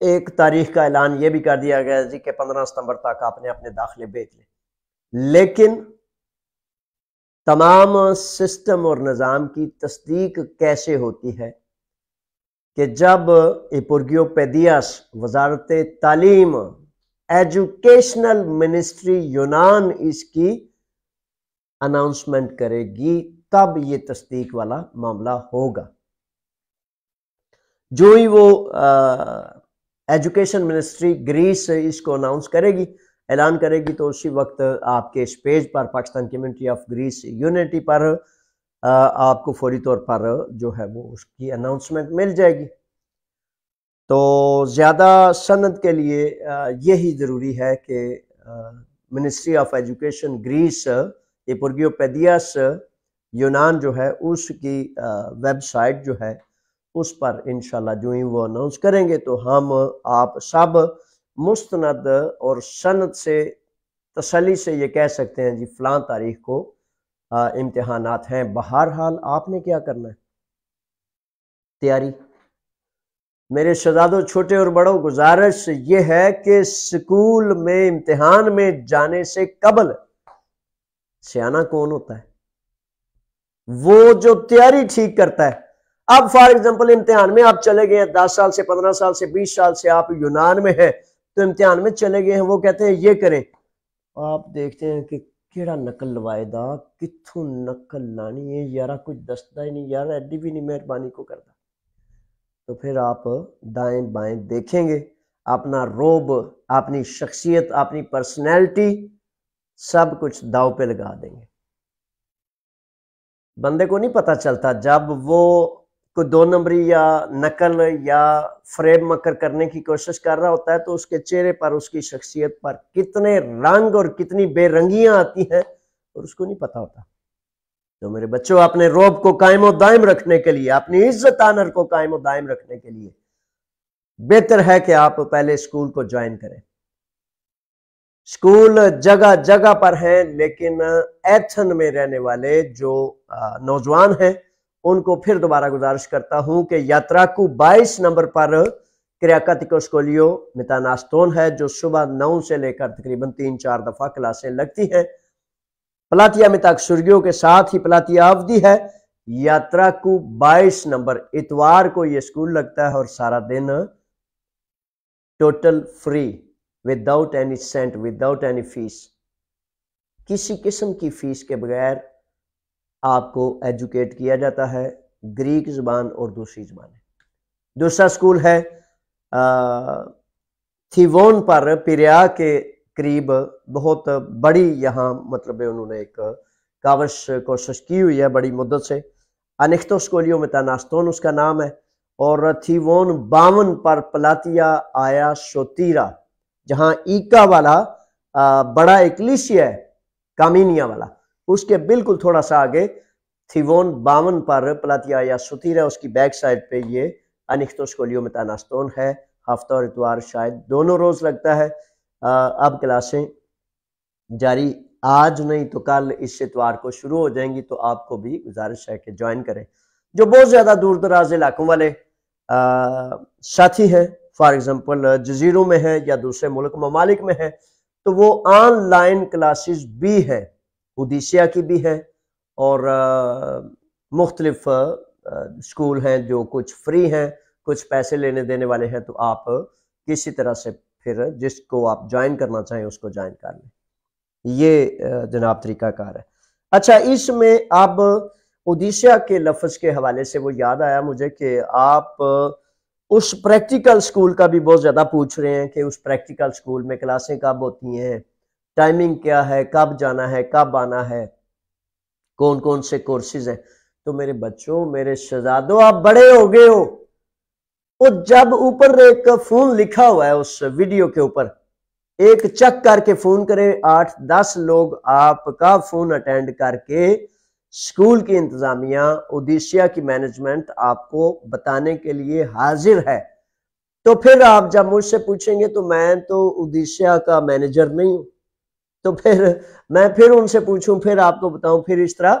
ایک تاریخ کا اعلان یہ بھی کر دیا گیا جی کہ 15 ستمبر تک آپ نے اپنے داخلے بھیج لیں، لیکن تمام سسٹم اور نظام کی تصدیق کیسے ہوتی ہے کہ جب ایپورگیو پیڈیاس وزارت تعلیم ایجوکیشنل منسٹری یونان اس کی اناؤنسمنٹ کرے گی تب یہ تصدیق والا معاملہ ہوگا۔ جو ہی وہ ایجوکیشن منسٹری گریس اس کو اناؤنس کرے گی، اعلان کرے گی، تو اسی وقت آپ کے اس پیج پر Pakistan community of grace unity پر آپ کو فوری طور پر جو ہے وہ اس کی اناؤنسمنٹ مل جائے گی۔ تو زیادہ سند کے لیے یہی ضروری ہے کہ منسٹری آف ایجوکیشن گریس ایپورگیو پیڈیاس یونان جو ہے اس کی ویب سائٹ جو ہے اس پر انشاءاللہ جو ہی وہ اناؤنس کریں گے تو ہم آپ سب مستند اور سند سے تسلی سے یہ کہہ سکتے ہیں جی فلاں تاریخ کو امتحانات ہیں۔ بہرحال آپ نے کیا کرنا ہے؟ تیاری۔ میرے شہزادوں، چھوٹے اور بڑوں، گزارش یہ ہے کہ سکول میں امتحان میں جانے سے قبل سیانہ کون ہوتا ہے؟ وہ جو تیاری ٹھیک کرتا ہے۔ اب فار ایگزامپل امتحان میں آپ چلے گئے ہیں، 10 سال سے، 15 سال سے، 20 سال سے آپ یونان میں ہیں، تو امتحان میں چلے گئے ہیں، وہ کہتے ہیں یہ کریں، آپ دیکھتے ہیں کہ کیڑا نقل لوائے دا، کتھوں نقل لانی ہے یارہ، کچھ دستہ ہی نہیں یار، ایڈی بھی نہیں مہربانی کو کرتا، تو پھر آپ دائیں بائیں دیکھیں گے، اپنا روب، اپنی شخصیت، اپنی پرسنالٹی سب کچھ داؤ پہ لگا دیں گے۔ بندے کو نہیں پتہ چلتا جب وہ کوئی 2 نمبری یا نقل یا فریب مکر کرنے کی کوشش کر رہا ہوتا ہے تو اس کے چہرے پر، اس کی شخصیت پر کتنے رنگ اور کتنی بے رنگیاں آتی ہیں اور اس کو نہیں پتہ ہوتا۔ تو میرے بچوں، اپنے روب کو قائم و دائم رکھنے کے لیے، اپنی عزت آنر کو قائم و دائم رکھنے کے لیے بہتر ہے کہ آپ پہلے اسکول کو جوائن کریں۔ اسکول جگہ جگہ پر ہیں، لیکن ایتھن میں رہنے والے جو نوجوان ہیں ان کو پھر دوبارہ گزارش کرتا ہوں کہ یاتراکو 22 نمبر پر کریاکاتیکو اسکولیو میتاناستون ہے، جو صبح 9 سے لے کر تقریباً 3-4 دفعہ کلاسیں لگتی ہیں۔ پلاتیا میتاک سرگیو کے ساتھ ہی پلاتیا آفدی ہے۔ یاتراکو 22 نمبر اتوار کو یہ اسکول لگتا ہے اور سارا دن total free, without any cent, without any fees, کسی قسم کی فیس کے بغیر آپ کو ایجوکیٹ کیا جاتا ہے، گریک زبان اور دوسری زبانیں۔ دوسرا اسکول ہے تھیوون پر، پیریا کے قریب، بہت بڑی یہاں مطلب انہوں نے ایک کاوش کوشش کی ہوئی ہے بڑی مدت سے، انیختو اسکولیو میتاناستون اس کا نام ہے، اور تھیوون 52 پر پلاتیا آیا شوتیرا، جہاں ایکا والا بڑا ایکلیشیا ہے کامینیا والا، اس کے بالکل تھوڑا سا آگے تھیوون 52 پر پلاتیا یا سوتیرا، اس کی بیک سائڈ پہ یہ انیختو اسکولیو میتاناستون ہے۔ ہفتہ اور اتوار شاید دونوں روز لگتا ہے۔ اب کلاسیں جاری آج نہیں تو کل، اس اتوار کو شروع ہو جائیں گی، تو آپ کو بھی گزارش ہے کہ جوائن کریں۔ جو بہت زیادہ دور دراز علاقوں والے ساتھی ہیں، فار ایگزامپل جزیروں میں ہیں یا دوسرے ملک ممالک میں ہیں، تو وہ آن لائن کلاسز بھی ہیں، اودیسیا کی بھی ہیں، اور مختلف اسکول ہیں جو کچھ فری ہیں، کچھ پیسے لینے دینے والے ہیں، تو آپ کسی طرح سے پھر جس کو آپ جوائن کرنا چاہیں اس کو جوائن کر لیں۔ یہ جناب طریقہ کار ہے۔ اچھا، اس میں اب اودیسیا کے لفظ کے حوالے سے وہ یاد آیا مجھے کہ آپ اس پریکٹیکل سکول کا بھی بہت زیادہ پوچھ رہے ہیں کہ اس پریکٹیکل سکول میں کلاسیں کب ہوتی ہیں، ٹائمنگ کیا ہے، کب جانا ہے، کب آنا ہے، کون کون سے کورسز ہیں۔ تو میرے بچوں، میرے شہزادوں، آپ بڑے ہو گئے ہو، وہ جب اوپر ایک فون لکھا ہوا ہے اس ویڈیو کے اوپر، ایک چیک کر کے فون کریں، 8-10 لوگ آپ کا فون اٹینڈ کر کے اسکول کی انتظامیہ، اودیسیا کی مینجمنٹ آپ کو بتانے کے لیے حاضر ہے، تو پھر آپ جب مجھ سے پوچھیں گے تو میں تو اودیسیا کا مینیجر نہیں ہوں، تو پھر میں پھر ان سے پوچھوں، پھر آپ کو بتاؤں، پھر اس طرح،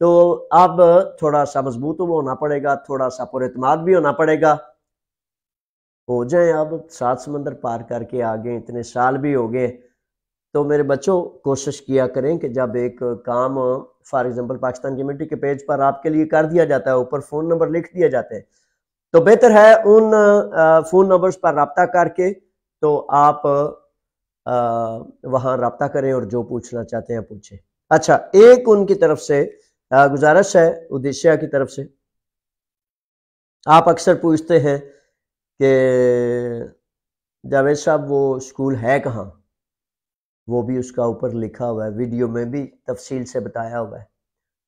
تو اب تھوڑا سا مضبوط ہونا پڑے گا، تھوڑا سا پر اعتماد بھی ہونا پڑے گا۔ ہو جائیں، اب 7 سمندر پار کر کے آگے اتنے سال بھی ہو گئے، تو میرے بچوں کوشش کیا کریں کہ جب ایک کام فار ایگزامپل پاکستان کمیونٹی کے پیج پر آپ کے لیے کر دیا جاتا ہے، اوپر فون نمبر لکھ دیا جاتے ہیں، تو بہتر ہے ان فون نمبرز پر رابطہ کر کے تو آپ وہاں رابطہ کریں اور جو پوچھنا چاہتے ہیں پوچھیں۔ اچھا، ایک ان کی طرف سے گزارش ہے ادیشیا کی طرف سے، آپ اکثر پوچھتے ہیں کہ جاوید صاحب وہ اسکول ہے کہاں، وہ بھی اس کا اوپر لکھا ہوا ہے، ویڈیو میں بھی تفصیل سے بتایا ہوا ہے،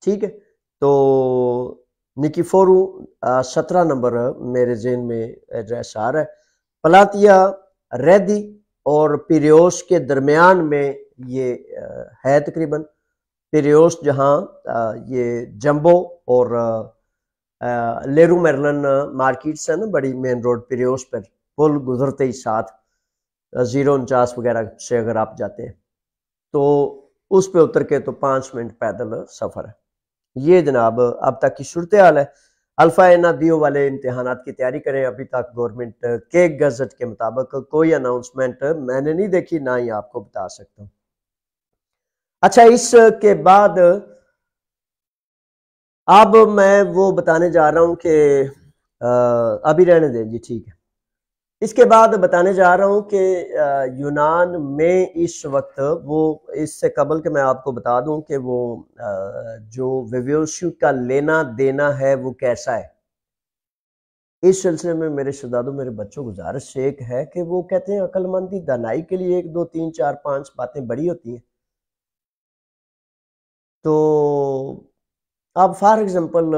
ٹھیک ہے۔ تو نکی فورو 17 نمبر میرے ذہن میں ایڈریس آ رہا ہے، پلاتیا ریدی اور پیریوس کے درمیان میں یہ ہے تقریباً، پیریوس جہاں یہ جمبو اور لیرو میرلن مارکیٹس ہے نا، بڑی مین روڈ پیریوس پر پل گزرتے ہی ساتھ 049 وغیرہ سے اگر آپ جاتے ہیں تو اس پہ اتر کے تو 5 منٹ پیدل سفر ہے۔ یہ جناب اب تک کی صورتحال ہے۔ الفا اینا دیو والے امتحانات کی تیاری کریں، ابھی تک گورنمنٹ کے گزٹ کے مطابق کوئی اناؤنسمنٹ میں نے نہیں دیکھی، نہ ہی آپ کو بتا سکتا ہوں۔ اچھا، اس کے بعد اب میں وہ بتانے جا رہا ہوں کہ ابھی رہنے دیں جی، ٹھیک ہے۔ اس کے بعد بتانے جا رہا ہوں کہ یونان میں اس وقت وہ، اس سے قبل کہ میں آپ کو بتا دوں کہ وہ جو ویویوشو کا لینا دینا ہے وہ کیسا ہے، اس سلسلے میں میرے شہزادوں میرے بچوں گزارش ایک ہے کہ وہ کہتے ہیں عقل مندی دانائی کے لیے 1 2 3 4 5 باتیں بڑی ہوتی ہیں، تو اب فار ایگزامپل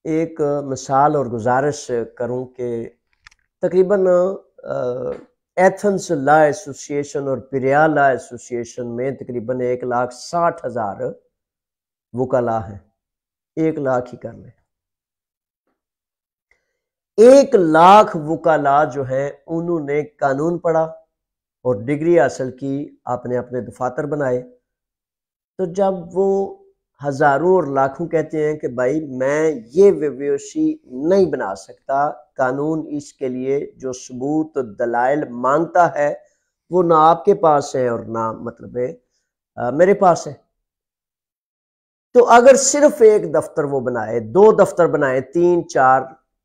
ایک مثال اور گزارش کروں کہ تقریباً ایتھنس لا ایسوسی ایشن اور پیریا لا ایسوسی ایشن میں تقریباً 1,60,000 وکلا ہیں، 1 لاکھ ہی کر لیں، 1 لاکھ وکلا جو ہیں انہوں نے قانون پڑھا اور ڈگری حاصل کی، آپ نے اپنے دفاتر بنائے، تو جب وہ ہزاروں اور لاکھوں کہتے ہیں کہ بھائی میں یہ ویویوشی نہیں بنا سکتا، قانون اس کے لیے جو ثبوت دلائل مانگتا ہے وہ نہ آپ کے پاس ہے اور نہ مطلب میرے پاس ہے، تو اگر صرف 1 دفتر وہ بنائے، 2 دفتر بنائے، 3 4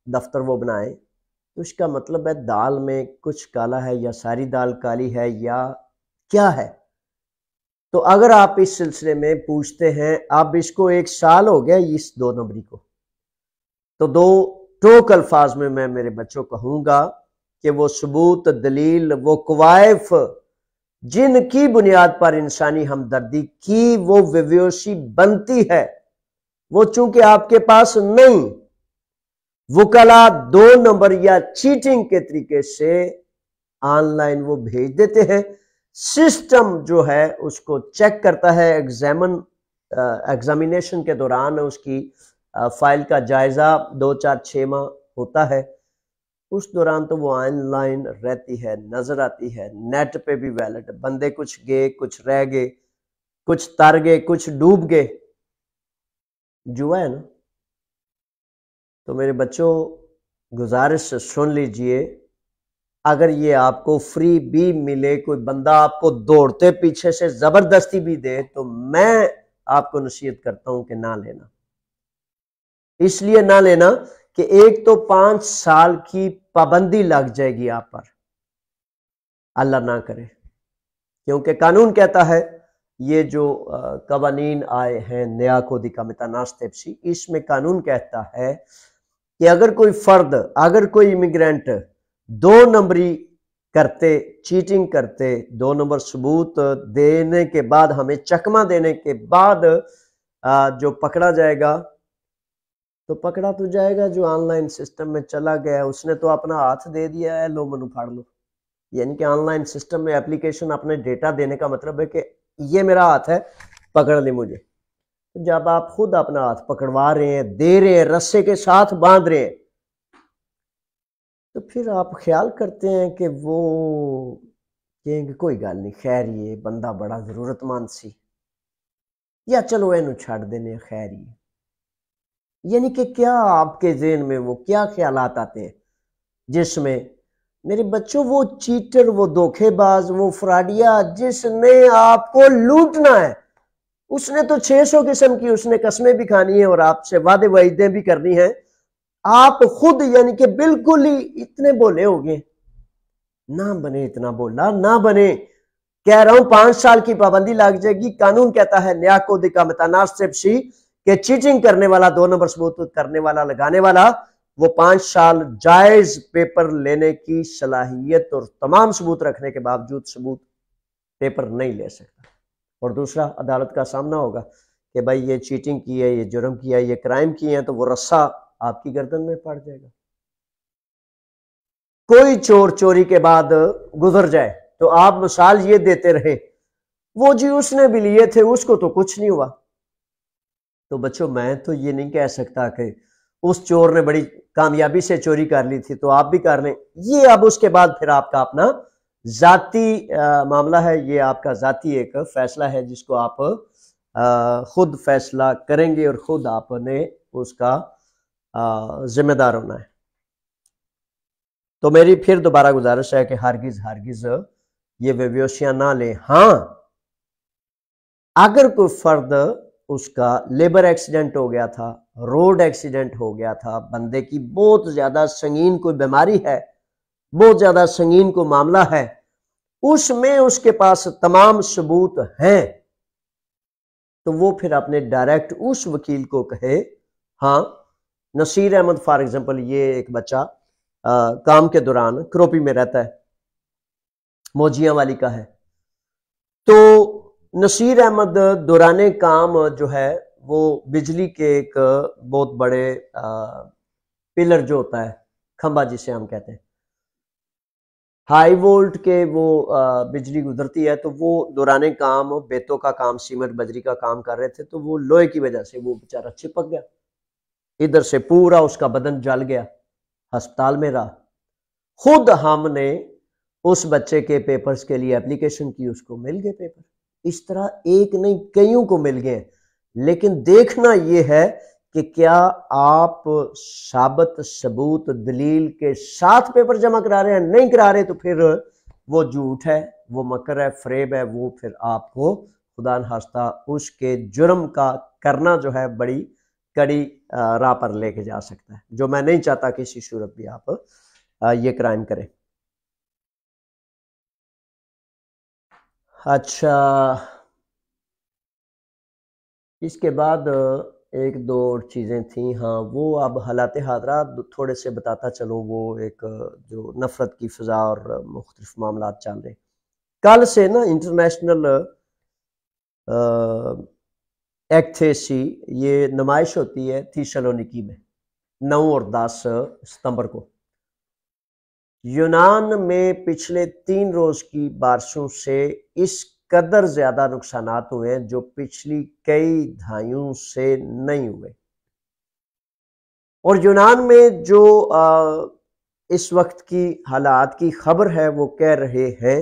دفتر وہ بنائے، تو اس کا مطلب ہے دال میں کچھ کالا ہے، یا ساری دال کالی ہے، یا کیا ہے؟ تو اگر آپ اس سلسلے میں پوچھتے ہیں، اب اس کو 1 سال ہو گیا اس 2 نمبری کو، تو 2 ٹوک الفاظ میں میرے بچوں کہوں گا کہ وہ ثبوت، دلیل، وہ کوائف جن کی بنیاد پر انسانی ہمدردی کی وہ ویویوشی بنتی ہے، وہ چونکہ آپ کے پاس نہیں، وکلا 2 نمبر یا چیٹنگ کے طریقے سے آن لائن وہ بھیج دیتے ہیں، سسٹم جو ہے اس کو چیک کرتا ہے، ایگزامینیشن کے دوران اس کی فائل کا جائزہ 2 4 6 ماہ ہوتا ہے، اس دوران تو وہ آن لائن رہتی ہے، نظر آتی ہے، نیٹ پہ بھی ویلڈ، بندے کچھ گئے، کچھ رہ گئے، کچھ تر گئے، کچھ ڈوب گئے، جو ہے نا۔ تو میرے بچوں گزارش سن لیجئے، اگر یہ آپ کو فری بھی ملے، کوئی بندہ آپ کو دوڑتے پیچھے سے زبردستی بھی دے، تو میں آپ کو نصیحت کرتا ہوں کہ نہ لینا، اس لیے نہ لینا کہ ایک تو 5 سال کی پابندی لگ جائے گی آپ پر، اللہ نہ کرے، کیونکہ قانون کہتا ہے، یہ جو قوانین آئے ہیں نیا کودی کا متناسب، اس میں قانون کہتا ہے کہ اگر کوئی فرد، اگر کوئی امیگرینٹ 2 نمبری کرتے، چیٹنگ کرتے، 2 نمبر ثبوت دینے کے بعد، ہمیں چکمہ دینے کے بعد جو پکڑا جائے گا، تو پکڑا تو جائے گا جو آن لائن سسٹم میں چلا گیا، اس نے تو اپنا ہاتھ دے دیا ہے، لو منو پھاڑ لو، یعنی کہ آن لائن سسٹم میں اپلیکیشن اپنے ڈیٹا دینے کا مطلب ہے کہ یہ میرا ہاتھ ہے، پکڑ لیں مجھے۔ جب آپ خود اپنا ہاتھ پکڑوا رہے ہیں، دے رہے ہیں، رسے کے ساتھ باندھ رہے ہیں، تو پھر آپ خیال کرتے ہیں کہ وہ کہیں کہ کوئی گل نہیں، خیر یہ بندہ بڑا ضرورت مند سی، یا چلو اینو چھڑ دینے، خیر یہ، یعنی کہ کیا آپ کے ذہن میں وہ کیا خیالات آتے ہیں جس میں میرے بچوں وہ چیٹر، وہ دھوکے باز، وہ فراڈیا جس نے آپ کو لوٹنا ہے، اس نے تو 600 قسم کی اس نے قسمیں بھی کھانی ہیں اور آپ سے وعدے وعیدیں بھی کرنی ہیں. آپ خود یعنی کہ بالکل ہی اتنے بولے ہو گئے. نہ بنے اتنا بولا، نہ بنے. کہہ رہا ہوں 5 سال کی پابندی لگ جائے گی. قانون کہتا ہے نیا کودی کا متناسب سی کہ چیٹنگ کرنے والا، 2 نمبر ثبوت کرنے والا، لگانے والا، وہ 5 سال جائز پیپر لینے کی صلاحیت اور تمام ثبوت رکھنے کے باوجود ثبوت پیپر نہیں لے سکتا. اور دوسرا عدالت کا سامنا ہوگا کہ بھائی یہ چیٹنگ کی ہے، یہ جرم کیا ہے، یہ کرائم کیے ہیں، تو وہ رسا آپ کی گردن میں پڑ جائے گا. کوئی چور چوری کے بعد گزر جائے تو آپ مثال یہ دیتے رہے وہ جی اس نے بھی لیے تھے، اس کو تو کچھ نہیں ہوا. تو بچوں میں تو یہ نہیں کہہ سکتا کہ اس چور نے بڑی کامیابی سے چوری کر لی تھی تو آپ بھی کر لیں. یہ اب اس کے بعد پھر آپ کا اپنا ذاتی معاملہ ہے، یہ آپ کا ذاتی ایک فیصلہ ہے جس کو آپ خود فیصلہ کریں گے اور خود آپ نے اس کا ذمہ دار ہونا ہے. تو میری پھر دوبارہ گزارش ہے کہ ہرگز ہرگز یہ ویوشیاں نہ لیں. ہاں اگر کوئی فرد اس کا لیبر ایکسیڈنٹ ہو گیا تھا، روڈ ایکسیڈنٹ ہو گیا تھا، بندے کی بہت زیادہ سنگین کوئی بیماری ہے، بہت زیادہ سنگین کوئی معاملہ ہے، اس میں اس کے پاس تمام ثبوت ہیں، تو وہ پھر اپنے ڈائریکٹ اس وکیل کو کہے. ہاں نصیر احمد فار ایگزامپل، یہ ایک بچہ کام کے دوران کروپی میں رہتا ہے، موجیاں والی کا ہے. تو نصیر احمد دوران کام جو ہے وہ بجلی کے ایک بہت بڑے پلر جو ہوتا ہے، کھمبا جسے ہم کہتے ہیں، ہائی وولٹ کے وہ بجلی گزرتی ہے، تو وہ دوران کام بیتوں کا کام، سیمنٹ بجری کا کام کر رہے تھے، تو وہ لوہے کی وجہ سے وہ بیچارہ چپک گیا، ادھر سے پورا اس کا بدن جل گیا، ہسپتال میں رہا. خود ہم نے اس بچے کے پیپرز کے لیے اپلیکیشن کی، اس کو مل گئے پیپر. اس طرح ایک نہیں کئیوں کو مل گئے. لیکن دیکھنا یہ ہے کہ کیا آپ ثابت ثبوت دلیل کے ساتھ پیپر جمع کرا رہے ہیں. نہیں کرا رہے تو پھر وہ جھوٹ ہے، وہ مکر ہے، فریب ہے، وہ پھر آپ کو خدا نخواستہ اس کے جرم کا کرنا جو ہے بڑی کڑی راہ پر لے کے جا سکتا ہے، جو میں نہیں چاہتا کسی صورت بھی آپ یہ کرائم کریں. اچھا اس کے بعد ایک دو اور چیزیں تھیں. ہاں وہ اب حالات حاضرات تھوڑے سے بتاتا چلوں. وہ ایک جو نفرت کی فضا اور مختلف معاملات چل رہے، کل سے نا انٹرنیشنل ایکتھیسی یہ نمائش ہوتی ہے تھیسالونیکی میں 9 اور 10 ستمبر کو. یونان میں پچھلے 3 روز کی بارشوں سے اس قدر زیادہ نقصانات ہوئے ہیں جو پچھلی کئی دہائیوں سے نہیں ہوئے. اور یونان میں جو اس وقت کی حالات کی خبر ہے وہ کہہ رہے ہیں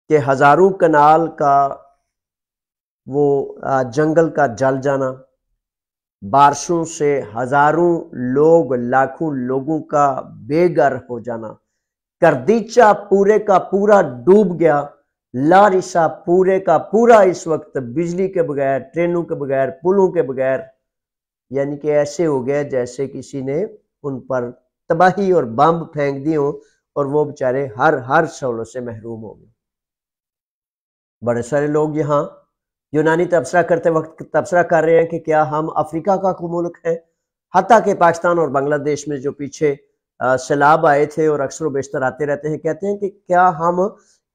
کہ ہزاروں کنال کا وہ جنگل کا جل جانا، بارشوں سے ہزاروں لوگ، لاکھوں لوگوں کا بے گھر ہو جانا، کردیچا پورے کا پورا ڈوب گیا، لاریسا پورے کا پورا اس وقت بجلی کے بغیر، ٹرینوں کے بغیر، پلوں کے بغیر، یعنی کہ ایسے ہو گیا جیسے کسی نے ان پر تباہی اور بمب پھینک دی ہوں اور وہ بیچارے ہر سہولت سے محروم ہو گئے. بڑے سارے لوگ یہاں یونانی تبصرہ کرتے وقت تبصرہ کر رہے ہیں کہ کیا ہم افریقہ کا کوئی ملک ہے. حتیٰ کہ پاکستان اور بنگلہ دیش میں جو پیچھے سیلاب آئے تھے اور اکثر و بیشتر آتے رہتے ہیں، کہتے ہیں کہ کیا ہم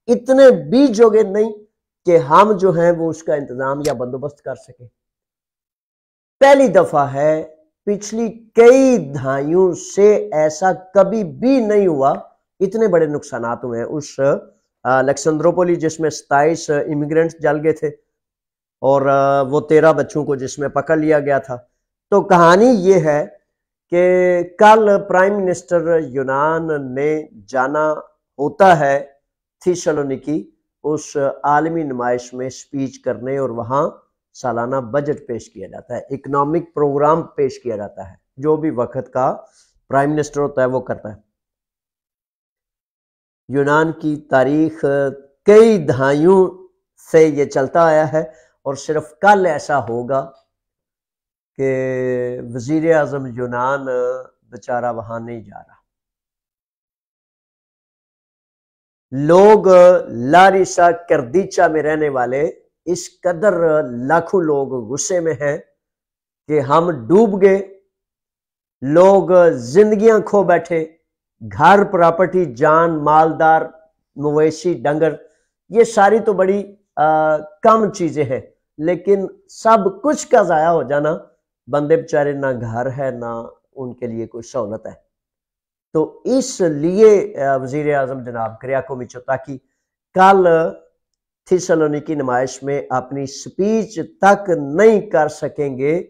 اتنے بھی جوگے نہیں کہ ہم جو ہیں وہ اس کا انتظام یا بندوبست کر سکیں. پہلی دفعہ ہے پچھلی کئی دہائیوں سے ایسا کبھی بھی نہیں ہوا، اتنے بڑے نقصانات ہوئے ہیں. اس الیکسندروپولی جس میں 27 امیگرینٹس جل گئے تھے اور وہ 13 بچوں کو جس میں پکڑ لیا گیا تھا. تو کہانی یہ ہے کہ کل پرائم منسٹر یونان نے جانا ہوتا ہے تھیسالونیکی اس عالمی نمائش میں سپیچ کرنے، اور وہاں سالانہ بجٹ پیش کیا جاتا ہے، اکنامک پروگرام پیش کیا جاتا ہے، جو بھی وقت کا پرائم منسٹر ہوتا ہے وہ کرتا ہے۔ یونان کی تاریخ کئی دہائیوں سے یہ چلتا آیا ہے، اور صرف کل ایسا ہوگا کہ وزیر اعظم یونان بیچارہ وہاں نہیں جا رہا۔ لوگ لاریسا کردیچا میں رہنے والے اس قدر لاکھوں لوگ غصے میں ہیں کہ ہم ڈوب گئے، لوگ زندگیاں کھو بیٹھے، گھر پراپرٹی جان مالدار مویشی ڈنگر، یہ ساری تو بڑی کم چیزیں ہیں، لیکن سب کچھ کا ضائع ہو جانا، بندے بیچارے نہ گھر ہے نہ ان کے لیے کوئی سہولت ہے۔ تو اس لیے وزیر اعظم جناب کریاکو میچوتاکی کل تھیسالونیکی نمائش میں اپنی سپیچ تک نہیں کر سکیں گے،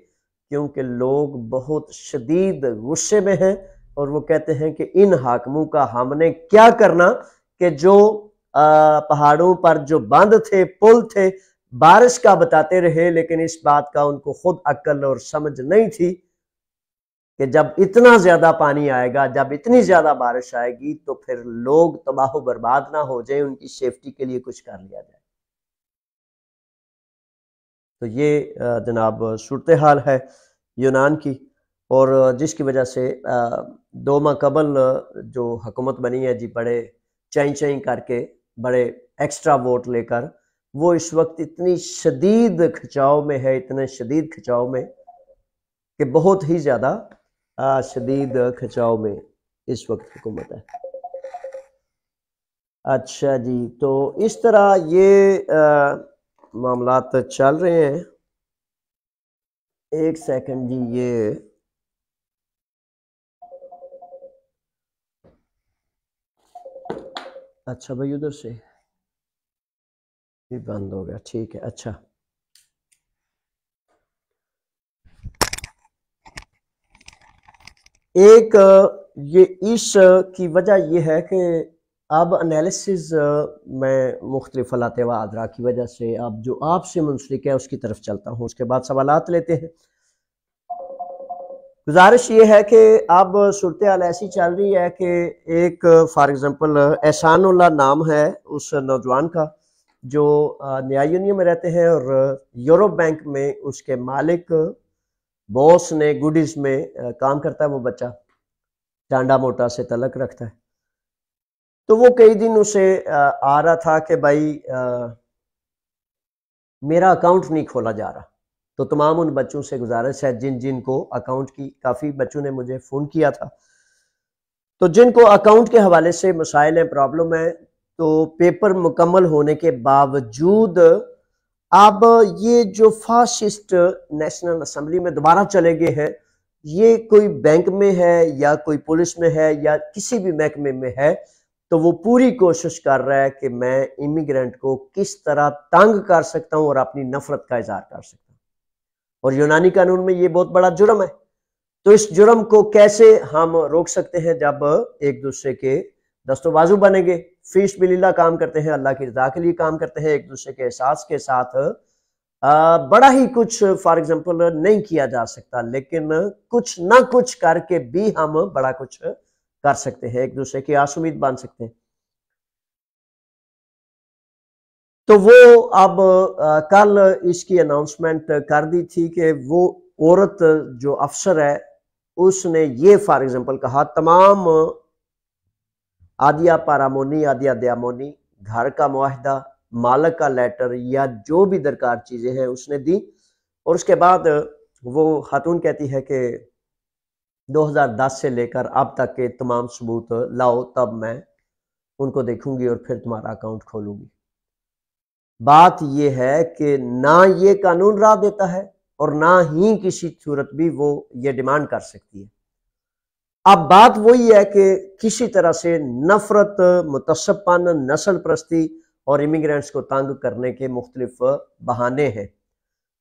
کیونکہ لوگ بہت شدید غصے میں ہیں، اور وہ کہتے ہیں کہ ان حاکموں کا ہم نے کیا کرنا کہ جو پہاڑوں پر جو بند تھے، پل تھے، بارش کا بتاتے رہے، لیکن اس بات کا ان کو خود عقل اور سمجھ نہیں تھی کہ جب اتنا زیادہ پانی آئے گا، جب اتنی زیادہ بارش آئے گی تو پھر لوگ تباہ و برباد نہ ہو جائیں، ان کی سیفٹی کے لیے کچھ کر لیا جائے۔ تو یہ جناب صورتحال ہے یونان کی، اور جس کی وجہ سے 2 ماہ قبل جو حکومت بنی ہے جی، بڑے چائیں چائیں کر کے، بڑے ایکسٹرا ووٹ لے کر، وہ اس وقت اتنی شدید کھچاؤ میں ہے، اتنے شدید کھچاؤ میں کہ بہت ہی زیادہ شدید کھچاؤ میں اس وقت حکومت ہے۔ اچھا جی، تو اس طرح یہ معاملات چل رہے ہیں۔ ایک سیکنڈ جی، یہ اچھا بھائی ادھر سے بھی بند ہو گیا، ٹھیک ہے۔ اچھا، ایک یہ اس کی وجہ یہ ہے کہ اب انالیسز میں مختلف فلاح و ادراک کی وجہ سے اب جو آپ سے منسلک ہے اس کی طرف چلتا ہوں، اس کے بعد سوالات لیتے ہیں۔ گزارش یہ ہے کہ اب صورتحال ایسی چل رہی ہے کہ ایک فار ایگزامپل احسان اللہ نام ہے اس نوجوان کا، جو نیا یونین میں رہتے ہیں، اور یورپ بینک میں اس کے مالک باس نے گوڈیز میں کام کرتا ہے، وہ بچہ ٹانڈا موٹا سے تعلق رکھتا ہے۔ تو وہ کئی دن اسے آ رہا تھا کہ بھائی میرا اکاؤنٹ نہیں کھولا جا رہا۔ تو تمام ان بچوں سے گزارش ہے جن کو اکاؤنٹ کی، کافی بچوں نے مجھے فون کیا تھا، تو جن کو اکاؤنٹ کے حوالے سے مسائل ہیں، پرابلم ہے، تو پیپر مکمل ہونے کے باوجود اب یہ جو فاسسٹ نیشنل اسمبلی میں دوبارہ چلے گئے ہیں، یہ کوئی بینک میں ہے یا کوئی پولیس میں ہے یا کسی بھی محکمے میں ہے، تو وہ پوری کوشش کر رہا ہے کہ میں امیگرینٹ کو کس طرح تنگ کر سکتا ہوں اور اپنی نفرت کا اظہار کر سکتا ہوں۔ اور یونانی قانون میں یہ بہت بڑا جرم ہے۔ تو اس جرم کو کیسے ہم روک سکتے ہیں؟ جب ایک دوسرے کے دست و بازو بنیں گے، فی سبیل اللہ کام کرتے ہیں، اللہ کی رضا کے لیے کام کرتے ہیں، ایک دوسرے کے احساس کے ساتھ بڑا ہی کچھ فار ایگزامپل نہیں کیا جا سکتا، لیکن کچھ نہ کچھ کر کے بھی ہم بڑا کچھ کر سکتے ہیں، ایک دوسرے کی آس امید بن سکتے ہیں۔ تو وہ اب کل اس کی اناؤنسمنٹ کر دی تھی کہ وہ عورت جو افسر ہے اس نے یہ فار ایگزامپل کہا، تمام آدیا پارامونی، آدیا دیامونی، گھر کا معاہدہ، مالک کا لیٹر یا جو بھی درکار چیزیں ہیں اس نے دی، اور اس کے بعد وہ خاتون کہتی ہے کہ 2010 سے لے کر اب تک کے تمام ثبوت لاؤ، تب میں ان کو دیکھوں گی اور پھر تمہارا اکاؤنٹ کھولوں گی۔ بات یہ ہے کہ نہ یہ قانون راہ دیتا ہے اور نہ ہی کسی صورت بھی وہ یہ ڈیمانڈ کر سکتی ہے۔ اب بات وہی ہے کہ کسی طرح سے نفرت، متعصب پن، نسل پرستی اور امیگرینٹس کو تنگ کرنے کے مختلف بہانے ہیں۔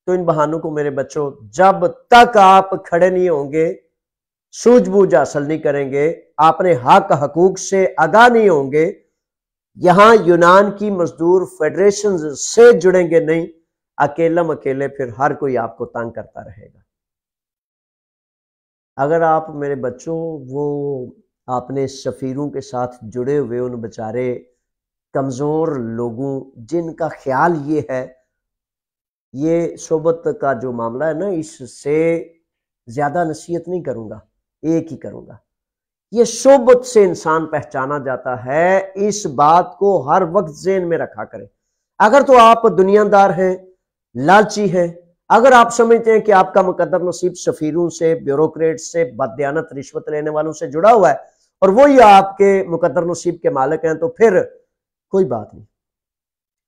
تو ان بہانوں کو میرے بچوں جب تک آپ کھڑے نہیں ہوں گے، سوجھ بوجھ حاصل نہیں کریں گے، اپنے حق حقوق سے آگاہ نہیں ہوں گے، یہاں یونان کی مزدور فیڈریشن سے جڑیں گے نہیں، اکیلے پھر ہر کوئی آپ کو تنگ کرتا رہے گا۔ اگر آپ میرے بچوں وہ اپنے سفیروں کے ساتھ جڑے ہوئے ان بیچارے کمزور لوگوں جن کا خیال یہ ہے، یہ صحبت کا جو معاملہ ہے نا، اس سے زیادہ نصیحت نہیں کروں گا، ایک ہی کروں گا۔ یہ صحبت سے انسان پہچانا جاتا ہے، اس بات کو ہر وقت ذہن میں رکھا کریں۔ اگر تو آپ دنیا دار ہیں، لالچی ہیں، اگر آپ سمجھتے ہیں کہ آپ کا مقدر نصیب سفیروں سے، بیوروکریٹ سے، بددیانت رشوت لینے والوں سے جڑا ہوا ہے اور وہی آپ کے مقدر نصیب کے مالک ہیں، تو پھر کوئی بات نہیں۔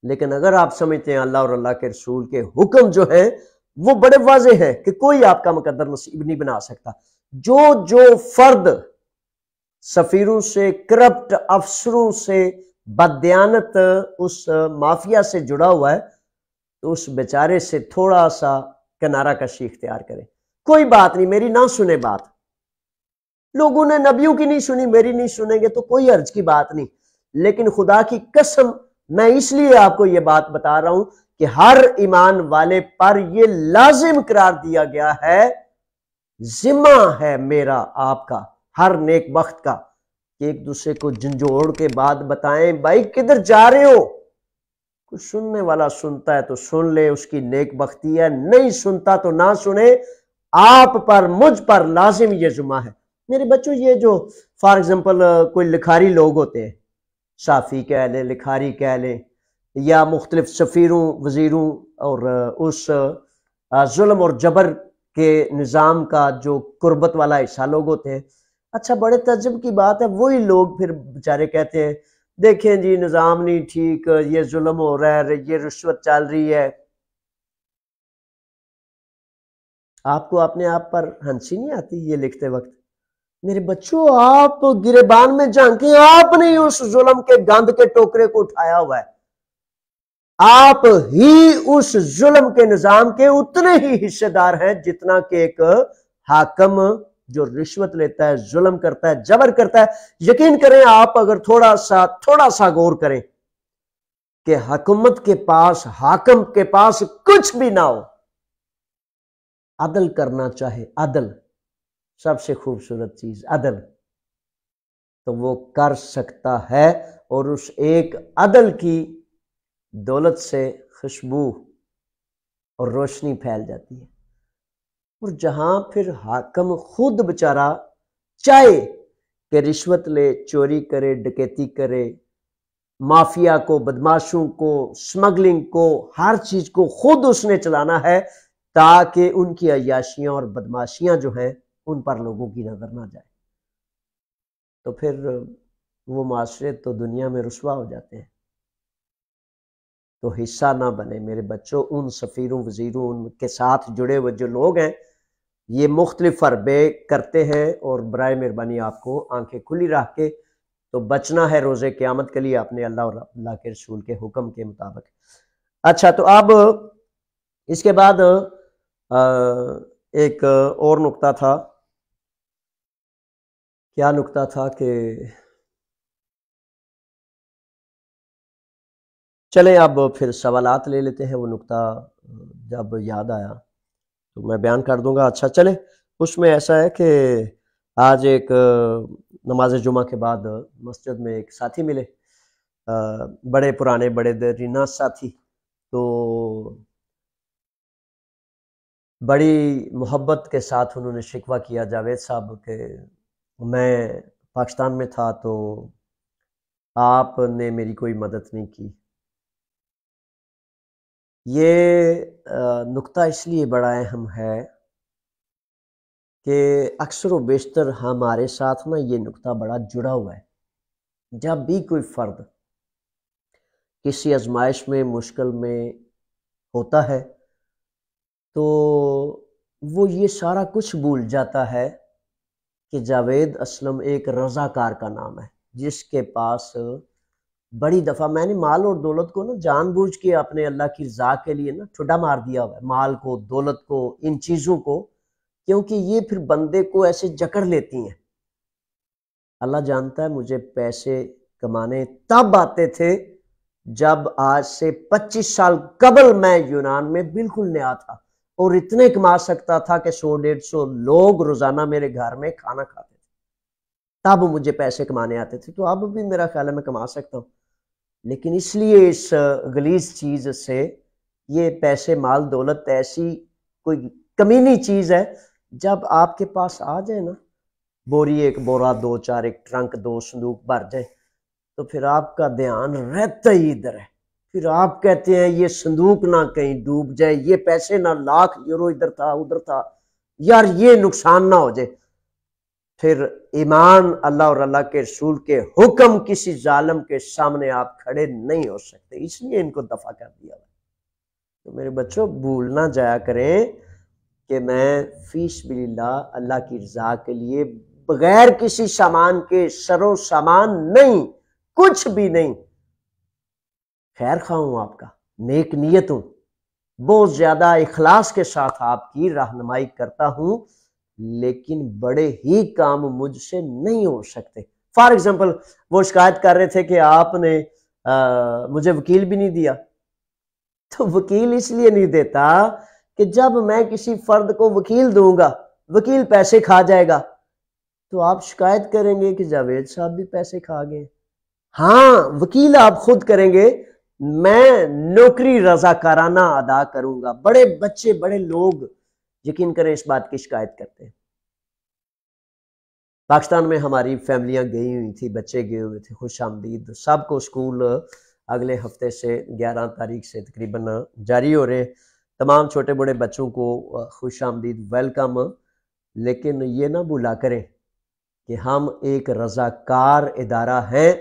لیکن اگر آپ سمجھتے ہیں اللہ اور اللہ کے رسول کے حکم جو ہیں وہ بڑے واضح ہیں کہ کوئی آپ کا مقدر نصیب نہیں بنا سکتا، جو فرد سفیروں سے، کرپٹ افسروں سے، بددیانت اس مافیا سے جڑا ہوا ہے، تو اس بیچارے سے تھوڑا سا کنارہ کشی اختیار کرے۔ کوئی بات نہیں، میری نہ سنے بات، لوگوں نے نبیوں کی نہیں سنی، میری نہیں سنیں گے تو کوئی حرج کی بات نہیں۔ لیکن خدا کی قسم میں اس لیے آپ کو یہ بات بتا رہا ہوں کہ ہر ایمان والے پر یہ لازم قرار دیا گیا ہے، ذمہ ہے میرا آپ کا، ہر نیک بخت کا، کہ ایک دوسرے کو جھنجھوڑ کے بات بتائیں، بھائی کدھر جا رہے ہو؟ کچھ سننے والا سنتا ہے تو سن لے، اس کی نیک بختی ہے، نہیں سنتا تو نہ سنے۔ آپ پر، مجھ پر لازم یہ ذمہ ہے۔ میرے بچوں، یہ جو فار ایگزامپل کوئی لکھاری لوگ ہوتے ہیں، صافی کہہ لیں، لکھاری کہہ لیں، یا مختلف سفیروں، وزیروں، اور اس ظلم اور جبر کے نظام کا جو قربت والا حصہ لوگ ہوتے ہیں، اچھا بڑے تعجب کی بات ہے، وہی لوگ پھر بیچارے کہتے ہیں دیکھیں جی نظام نہیں ٹھیک، یہ ظلم ہو رہا ہے، یہ رشوت چل رہی ہے۔ آپ کو اپنے آپ پر ہنسی نہیں آتی یہ لکھتے وقت؟ میرے بچوں، آپ گریبان میں جھانکیں، آپ نے اس ظلم کے گند کے ٹوکرے کو اٹھایا ہوا ہے، آپ ہی اس ظلم کے نظام کے اتنے ہی حصے دار ہیں جتنا کہ ایک حاکم جو رشوت لیتا ہے، ظلم کرتا ہے، جبر کرتا ہے۔ یقین کریں، آپ اگر تھوڑا سا غور کریں کہ حکومت کے پاس، حاکم کے پاس کچھ بھی نہ ہو، عدل کرنا چاہے، عدل سب سے خوبصورت چیز، عدل تو وہ کر سکتا ہے، اور اس ایک عدل کی دولت سے خوشبو اور روشنی پھیل جاتی ہے۔ اور جہاں پھر حاکم خود بچارہ چاہے کہ رشوت لے، چوری کرے، ڈکیتی کرے، مافیا کو، بدماشوں کو، سمگلنگ کو، ہر چیز کو خود اس نے چلانا ہے تاکہ ان کی عیاشیاں اور بدماشیاں جو ہیں ان پر لوگوں کی نظر نہ جائے، تو پھر وہ معاشرے تو دنیا میں رسوا ہو جاتے ہیں۔ تو حصہ نہ بنے میرے بچوں ان سفیروں، وزیروں، ان کے ساتھ جڑے ہوئے جو لوگ ہیں، یہ مختلف حربے کرتے ہیں، اور برائے مہربانی آپ کو آنکھیں کھلی رکھ کے تو بچنا ہے روز قیامت کے لیے اپنے اللہ اور اللہ کے رسول کے حکم کے مطابق۔ اچھا، تو اب اس کے بعد ایک اور نقطہ تھا، کیا نقطہ تھا کہ چلیں اب پھر سوالات لے لیتے ہیں، وہ نقطہ جب یاد آیا تو میں بیان کر دوں گا۔ اچھا چلیں، اس میں ایسا ہے کہ آج ایک نماز جمعہ کے بعد مسجد میں ایک ساتھی ملے، بڑے پرانے، بڑے دیرینہ ساتھی، تو بڑی محبت کے ساتھ انہوں نے شکوہ کیا جاوید صاحب کہ میں پاکستان میں تھا تو آپ نے میری کوئی مدد نہیں کی۔ یہ نقطہ اس لیے بڑا اہم ہے کہ اکثر و بیشتر ہمارے ساتھ نا یہ نقطہ بڑا جڑا ہوا ہے۔ جب بھی کوئی فرد کسی آزمائش میں، مشکل میں ہوتا ہے تو وہ یہ سارا کچھ بھول جاتا ہے کہ جاوید اسلم ایک رضاکار کا نام ہے، جس کے پاس بڑی دفعہ میں نے مال اور دولت کو نا جان بوجھ کے اپنے اللہ کی رضا کے لیے نا ٹھڈا مار دیا ہوا ہے، مال کو، دولت کو، ان چیزوں کو، کیونکہ یہ پھر بندے کو ایسے جکڑ لیتی ہیں۔ اللہ جانتا ہے مجھے پیسے کمانے تب آتے تھے جب آج سے 25 سال قبل میں یونان میں بالکل نیا تھا، اور اتنے کما سکتا تھا کہ 100-150 لوگ روزانہ میرے گھر میں کھانا کھاتے تھے، تب مجھے پیسے کمانے آتے تھے۔ تو اب بھی میرا خیال ہے میں کما سکتا ہوں، لیکن اس لیے اس غلیظ چیز سے، یہ پیسے مال دولت ایسی کوئی کمینی چیز ہے، جب آپ کے پاس آ جائے نا، بوری ایک بورا 2-4 ایک ٹرنک 2 صندوق بھر جائے، تو پھر آپ کا دھیان رہتا ہی ادھر ہے۔ پھر آپ کہتے ہیں یہ صندوق نہ کہیں ڈوب جائے، یہ پیسے نہ لاکھ یورو ادھر تھا ادھر تھا، یار یہ نقصان نہ ہو جائے۔ پھر ایمان اللہ اور اللہ کے رسول کے حکم کسی ظالم کے سامنے آپ کھڑے نہیں ہو سکتے، اس لیے ان کو دفع کر دیا۔ تو میرے بچوں بھول نہ جایا کریں کہ میں فی سبیل اللہ، اللہ کی رضا کے لیے بغیر کسی سامان کے سر و سامان نہیں، کچھ بھی نہیں، خیر خواہ ہوں آپ کا، نیک نیت ہوں، بہت زیادہ اخلاص کے ساتھ آپ کی رہنمائی کرتا ہوں، لیکن بڑے ہی کام مجھ سے نہیں ہو سکتے۔ فار ایگزامپل وہ شکایت کر رہے تھے کہ آپ نے مجھے وکیل بھی نہیں دیا، تو وکیل اس لیے نہیں دیتا کہ جب میں کسی فرد کو وکیل دوں گا، وکیل پیسے کھا جائے گا، تو آپ شکایت کریں گے کہ جاوید صاحب بھی پیسے کھا گئے۔ ہاں وکیل آپ خود کریں گے، میں نوکری رضاکارانہ ادا کروں گا۔ بڑے بچے بڑے لوگ یقین کریں اس بات کی شکایت کرتے ہیں۔ پاکستان میں ہماری فیملیاں گئی ہوئی تھی، بچے گئے ہوئے تھے، خوش آمدید، سب کو اسکول اگلے ہفتے سے 11 تاریخ سے تقریباً جاری ہو رہے ہیں، تمام چھوٹے بڑے بچوں کو خوش آمدید، ویلکم۔ لیکن یہ نہ بھولا کریں کہ ہم ایک رضاکار ادارہ ہیں،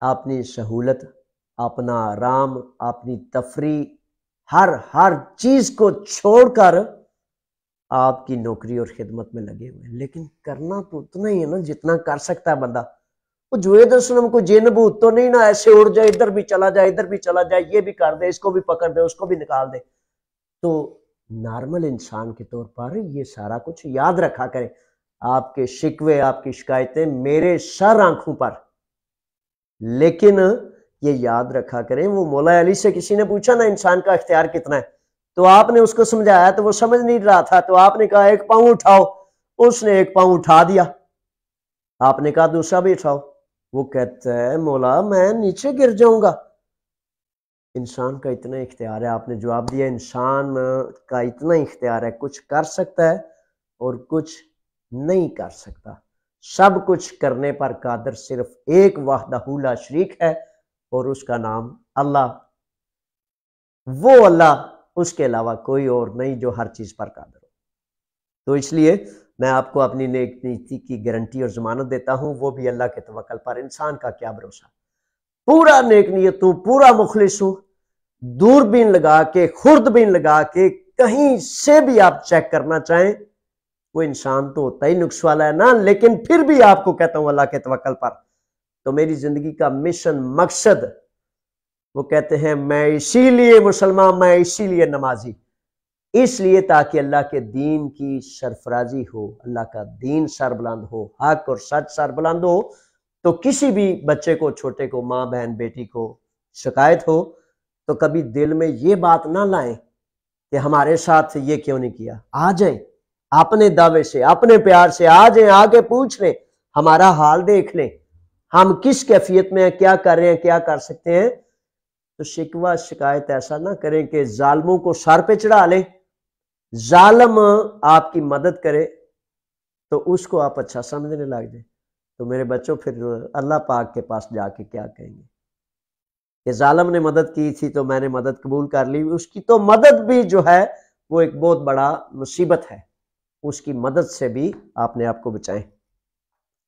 اپنی سہولت، اپنا آرام، اپنی تفریح، ہر چیز کو چھوڑ کر آپ کی نوکری اور خدمت میں لگے ہوئے ہیں۔ لیکن کرنا تو اتنا ہی ہے نا جتنا کر سکتا ہے بندہ۔ وہ جوید اسلم کو جن بھوت تو نہیں نا ایسے اڑ جائے، ادھر بھی چلا جائے ادھر بھی چلا جائے، یہ بھی کر دے، اس کو بھی پکڑ دے، اس کو بھی نکال دے۔ تو نارمل انسان کے طور پر یہ سارا کچھ یاد رکھا کریں۔ آپ کے شکوے، آپ کی شکایتیں میرے سر آنکھوں پر، لیکن یہ یاد رکھا کریں، وہ مولا علی سے کسی نے پوچھا نا انسان کا اختیار کتنا ہے، تو آپ نے اس کو سمجھایا تو وہ سمجھ نہیں رہا تھا، تو آپ نے کہا 1 پاؤں اٹھاؤ، اس نے 1 پاؤں اٹھا دیا، آپ نے کہا دوسرا بھی اٹھاؤ، وہ کہتا ہے مولا میں نیچے گر جاؤں گا۔ انسان کا اتنا اختیار ہے، آپ نے جواب دیا انسان کا اتنا اختیار ہے، کچھ کر سکتا ہے اور کچھ نہیں کر سکتا۔ سب کچھ کرنے پر قادر صرف ایک وحدہ لا شریک ہے، اور اس کا نام اللہ، وہ اللہ، اس کے علاوہ کوئی اور نہیں جو ہر چیز پر قادر ہو۔ تو اس لیے میں آپ کو اپنی نیک نیتی کی گارنٹی اور ضمانت دیتا ہوں، وہ بھی اللہ کے توکل پر۔ انسان کا کیا بھروسہ، پورا نیک نیت ہوں، پورا مخلص ہوں، دوربین لگا کے، خوردبین لگا کے کہیں سے بھی آپ چیک کرنا چاہیں، وہ انسان تو ہوتا ہی نقص والا ہے نا، لیکن پھر بھی آپ کو کہتا ہوں اللہ کے توکل پر۔ تو میری زندگی کا مشن، مقصد، وہ کہتے ہیں میں اسی لیے مسلمان، میں اسی لیے نمازی، اس لیے تاکہ اللہ کے دین کی سرفرازی ہو، اللہ کا دین سربلند ہو، حق اور سچ سربلند ہو۔ تو کسی بھی بچے کو، چھوٹے کو، ماں بہن بیٹی کو شکایت ہو تو کبھی دل میں یہ بات نہ لائیں کہ ہمارے ساتھ یہ کیوں نہیں کیا۔ آ جائیں اپنے دعوے سے، اپنے پیار سے آ جائیں، آگے پوچھ لیں، ہمارا حال دیکھ لیں، ہم کس کیفیت میں ہیں، کیا کر رہے ہیں، کیا کر سکتے ہیں۔ تو شکوہ شکایت ایسا نہ کریں کہ ظالموں کو سر پہ چڑھا لیں، ظالم آپ کی مدد کرے تو اس کو آپ اچھا سمجھنے لگ جائیں، تو میرے بچوں پھر اللہ پاک کے پاس جا کے کیا کہیں گے کہ ظالم نے مدد کی تھی تو میں نے مدد قبول کر لی۔ اس کی تو مدد بھی جو ہے وہ ایک بہت بڑا مصیبت ہے، اس کی مدد سے بھی آپ نے آپ کو بچائیں،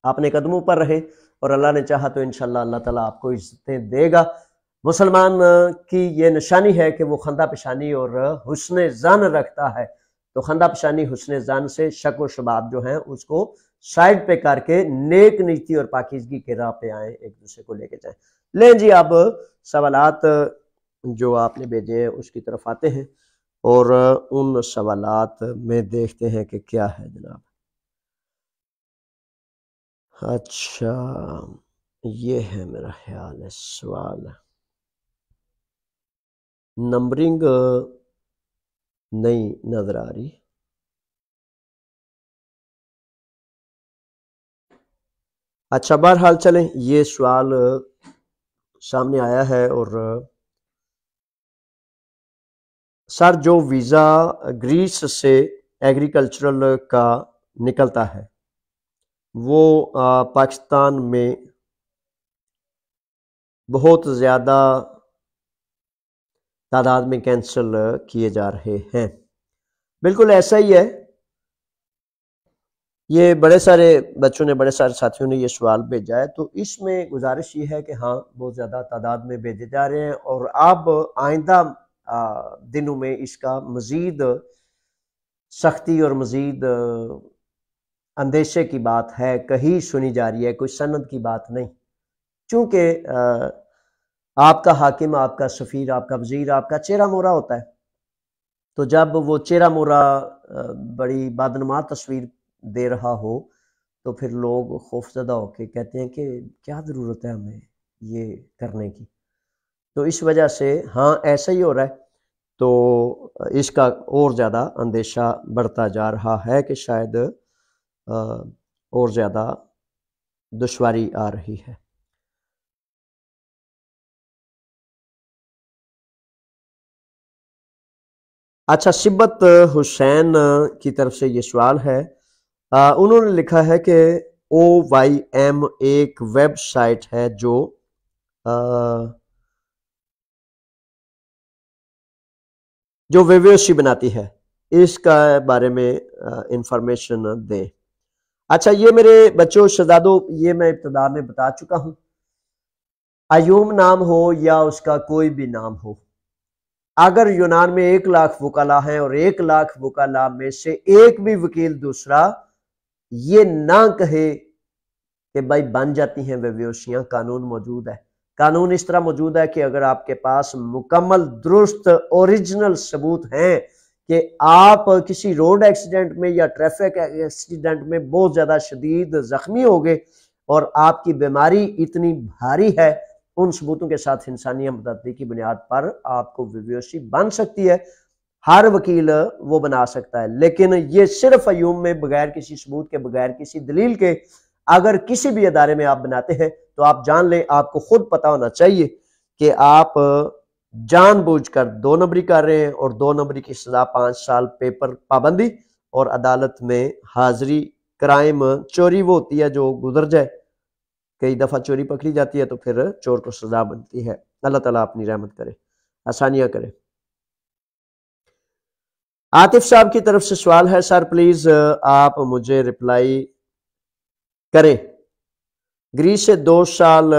اپنے قدموں پر رہے، اور اللہ نے چاہا تو انشاءاللہ اللہ تعالیٰ آپ کو عزتیں دے گا۔ مسلمان کی یہ نشانی ہے کہ وہ خندہ پیشانی اور حسن ظن رکھتا ہے، تو خندہ پیشانی، حسن ظن سے شک و شبہات جو ہیں اس کو سائڈ پہ کر کے نیک نیتی اور پاکیزگی کے راہ پہ آئیں، ایک دوسرے کو لے کے جائیں۔ لیں جی اب سوالات جو آپ نے بھیجے ہیں اس کی طرف آتے ہیں، اور ان سوالات میں دیکھتے ہیں کہ کیا ہے جناب۔ اچھا یہ ہے میرا خیال ہے سوال، نمبرنگ نہیں نظر آ رہی. اچھا بہرحال چلیں، یہ سوال سامنے آیا ہے. اور سر جو ویزا گریس سے ایگریکلچرل کا نکلتا ہے وہ پاکستان میں بہت زیادہ تعداد میں کینسل کیے جا رہے ہیں. بالکل ایسا ہی ہے. یہ بڑے سارے بچوں نے، بڑے سارے ساتھیوں نے یہ سوال بھیجا ہے، تو اس میں گزارش یہ ہے کہ ہاں بہت زیادہ تعداد میں بھیجے جا رہے ہیں، اور اب آئندہ دنوں میں اس کا مزید سختی اور مزید اندیشے کی بات ہے، کہیں سنی جا رہی ہے، کوئی سند کی بات نہیں. چونکہ آپ کا حاکم، آپ کا سفیر، آپ کا وزیر آپ کا چہرہ مورا ہوتا ہے، تو جب وہ چہرہ مورا بڑی بدنما تصویر دے رہا ہو تو پھر لوگ خوفزدہ ہو کے کہتے ہیں کہ کیا ضرورت ہے ہمیں یہ کرنے کی. تو اس وجہ سے ہاں ایسا ہی ہو رہا ہے. تو اس کا اور زیادہ اندیشہ بڑھتا جا رہا ہے کہ شاید اور زیادہ دشواری آ رہی ہے. اچھا، سبت حسین کی طرف سے یہ سوال ہے. انہوں نے لکھا ہے کہ او وائی ایم ایک ویب سائٹ ہے جو ویویوسی بناتی ہے، اس کا بارے میں انفارمیشن دیں. اچھا یہ میرے بچوں شہزادوں، یہ میں ابتدا میں بتا چکا ہوں. ایوم نام ہو یا اس کا کوئی بھی نام ہو، اگر یونان میں 1,00,000 وکلا ہیں اور 1,00,000 وکلا میں سے ایک بھی وکیل دوسرا یہ نہ کہے کہ بھائی بن جاتی ہیں ویویوسیاں، قانون موجود ہے. قانون اس طرح موجود ہے کہ اگر آپ کے پاس مکمل درست اوریجنل ثبوت ہیں کہ آپ کسی روڈ ایکسیڈنٹ میں یا ٹریفک ایکسیڈنٹ میں بہت زیادہ شدید زخمی ہو گئے اور آپ کی بیماری اتنی بھاری ہے، ان ثبوتوں کے ساتھ انسانی ہمدردی کی بنیاد پر آپ کو ویویوسی بن سکتی ہے. ہر وکیل وہ بنا سکتا ہے، لیکن یہ صرف ایوم میں بغیر کسی ثبوت کے، بغیر کسی دلیل کے اگر کسی بھی ادارے میں آپ بناتے ہیں تو آپ جان لیں، آپ کو خود پتا ہونا چاہیے کہ آپ جان بوجھ کر 2 نمبری کر رہے ہیں، اور 2 نمبری کی سزا 5 سال پیپر پابندی اور عدالت میں حاضری. کرائم چوری وہ ہوتی ہے جو گزر جائے، کئی دفعہ چوری پکڑی جاتی ہے تو پھر چور کو سزا بنتی ہے. اللہ تعالیٰ اپنی رحمت کرے، آسانیاں کرے. عاطف صاحب کی طرف سے سوال ہے. سر پلیز آپ مجھے رپلائی کریں. گریس سے 2 سال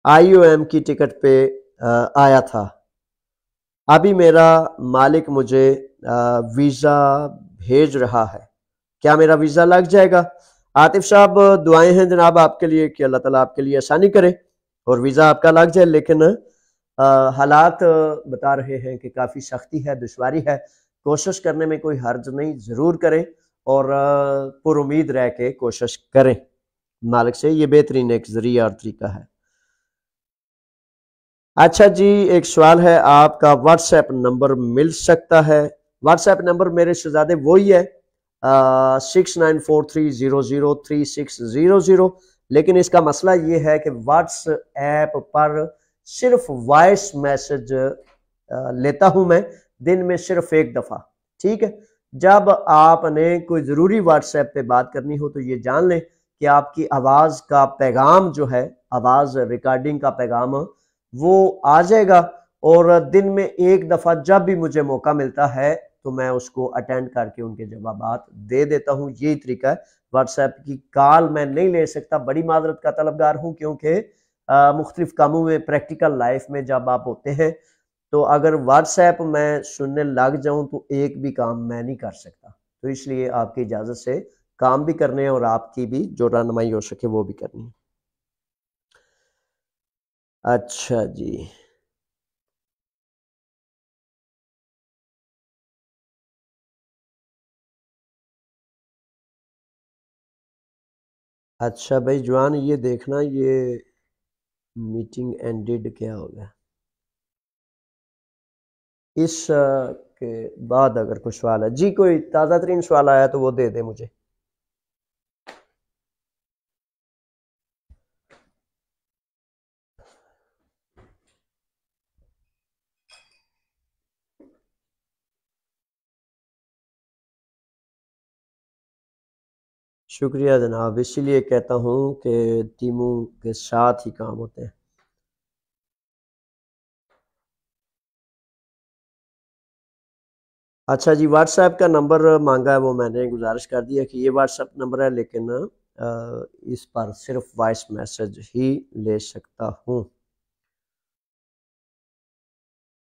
آئی او ایم کی ٹکٹ پہ آیا تھا. ابھی میرا مالک مجھے ویزا بھیج رہا ہے، کیا میرا ویزا لگ جائے گا؟ عاطف صاحب دعائیں ہیں جناب آپ کے لیے کہ اللہ تعالیٰ آپ کے لیے آسانی کرے اور ویزا آپ کا لگ جائے، لیکن حالات بتا رہے ہیں کہ کافی سختی ہے، دشواری ہے. کوشش کرنے میں کوئی حرج نہیں، ضرور کریں اور پر امید رہ کے کوشش کریں مالک سے، یہ بہترین ایک ذریعہ اور طریقہ ہے. اچھا جی، ایک سوال ہے، آپ کا واٹس ایپ نمبر مل سکتا ہے؟ واٹس ایپ نمبر میرے شہزادے وہی ہے 6943003600، لیکن اس کا مسئلہ یہ ہے کہ واٹس ایپ پر صرف وائس میسج لیتا ہوں میں، دن میں صرف 1 دفعہ. ٹھیک ہے، جب آپ نے کوئی ضروری واٹس ایپ پہ بات کرنی ہو تو یہ جان لیں کہ آپ کی آواز کا پیغام جو ہے، آواز ریکارڈنگ کا پیغام، وہ آ جائے گا، اور دن میں 1 دفعہ جب بھی مجھے موقع ملتا ہے تو میں اس کو اٹینڈ کر کے ان کے جوابات دے دیتا ہوں. یہی طریقہ ہے. واٹس ایپ کی کال میں نہیں لے سکتا، بڑی معذرت کا طلبگار ہوں، کیونکہ مختلف کاموں میں، پریکٹیکل لائف میں جب آپ ہوتے ہیں تو اگر واٹس ایپ میں سننے لگ جاؤں تو ایک بھی کام میں نہیں کر سکتا. تو اس لیے آپ کی اجازت سے کام بھی کرنے ہیں اور آپ کی بھی جو رہنمائی ہو سکے وہ بھی کرنی ہے. اچھا جی، اچھا بھائی جوان، یہ دیکھنا یہ میٹنگ اینڈڈ کیا ہو گیا. اس کے بعد اگر کوئی سوال ہے جی، کوئی تازہ ترین سوال آیا تو وہ دے دیں مجھے۔ شکریہ جناب، اسی لیے کہتا ہوں کہ ٹیموں کے ساتھ ہی کام ہوتے ہیں۔ اچھا جی، واٹس ایپ کا نمبر مانگا ہے، وہ میں نے گزارش کر دیا کہ یہ واٹس ایپ نمبر ہے، لیکن اس پر صرف وائس میسج ہی لے سکتا ہوں۔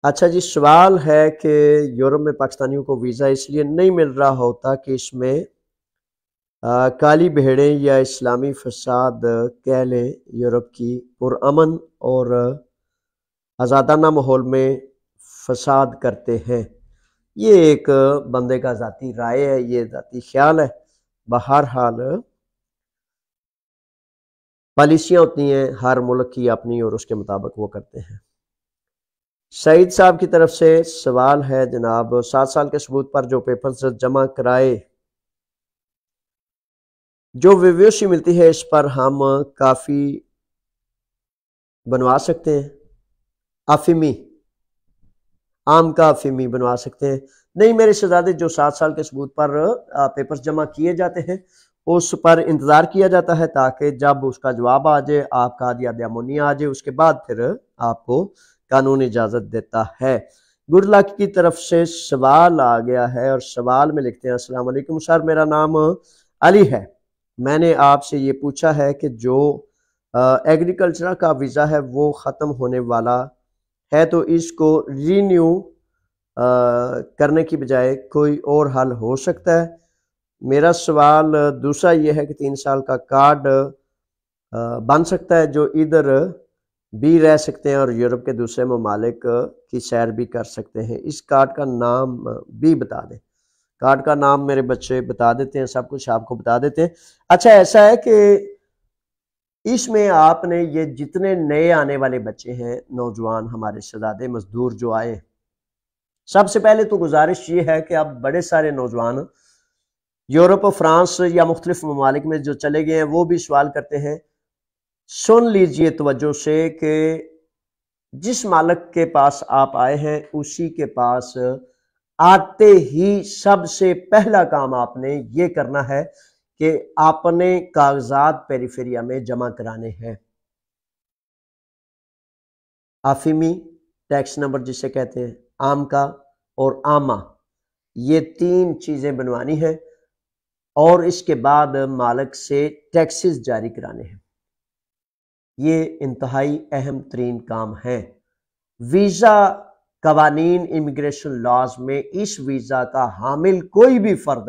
اچھا جی، سوال ہے کہ یورپ میں پاکستانیوں کو ویزا اس لیے نہیں مل رہا ہوتا کہ اس میں کالی بھیڑیں یا اسلامی فساد کہہ لیں یورپ کی پرامن اور آزادانہ ماحول میں فساد کرتے ہیں۔ یہ ایک بندے کا ذاتی رائے ہے، یہ ذاتی خیال ہے، بہرحال پالیسیاں ہوتی ہیں ہر ملک کی اپنی اور اس کے مطابق وہ کرتے ہیں۔ سعید صاحب کی طرف سے سوال ہے جناب، 7 سال کے ثبوت پر جو پیپرز جمع کرائے جو ویویوسی ملتی ہے، اس پر ہم کافی بنوا سکتے ہیں؟ افیمی، عام کا افیمی بنوا سکتے ہیں؟ نہیں میرے شہزادے، جو 7 سال کے ثبوت پر پیپرز جمع کیے جاتے ہیں اس پر انتظار کیا جاتا ہے تاکہ جب اس کا جواب آ جائے، آپ کا دیا دیامونی آ جائے، اس کے بعد پھر آپ کو قانون اجازت دیتا ہے۔ گڈ لک کی طرف سے سوال آ گیا ہے اور سوال میں لکھتے ہیں، السلام علیکم سر، میرا نام علی ہے، میں نے آپ سے یہ پوچھا ہے کہ جو ایگریکلچر کا ویزا ہے وہ ختم ہونے والا ہے تو اس کو رینیو کرنے کی بجائے کوئی اور حل ہو سکتا ہے؟ میرا سوال دوسرا یہ ہے کہ 3 سال کا کارڈ بن سکتا ہے جو ادھر بھی رہ سکتے ہیں اور یورپ کے دوسرے ممالک کی سیر بھی کر سکتے ہیں؟ اس کارڈ کا نام بھی بتا دیں۔ کارڈ کا نام میرے بچے بتا دیتے ہیں، سب کچھ آپ کو بتا دیتے ہیں۔ اچھا ایسا ہے کہ اس میں آپ نے یہ جتنے نئے آنے والے بچے ہیں، نوجوان ہمارے شہزادے مزدور جو آئے، سب سے پہلے تو گزارش یہ ہے کہ اب بڑے سارے نوجوان یورپ اور فرانس یا مختلف ممالک میں جو چلے گئے ہیں وہ بھی سوال کرتے ہیں، سن لیجئے توجہ سے کہ جس مالک کے پاس آپ آئے ہیں اسی کے پاس آتے ہی سب سے پہلا کام آپ نے یہ کرنا ہے کہ آپ نے کاغذات پیریفیریا میں جمع کرانے ہیں۔ آفیمی ٹیکس نمبر جسے کہتے ہیں، عام کا اور عامہ، یہ 3 چیزیں بنوانی ہیں اور اس کے بعد مالک سے ٹیکسز جاری کرانے ہیں۔ یہ انتہائی اہم ترین کام ہے۔ ویزا قوانین امیگریشن لاز میں اس ویزا کا حامل کوئی بھی فرد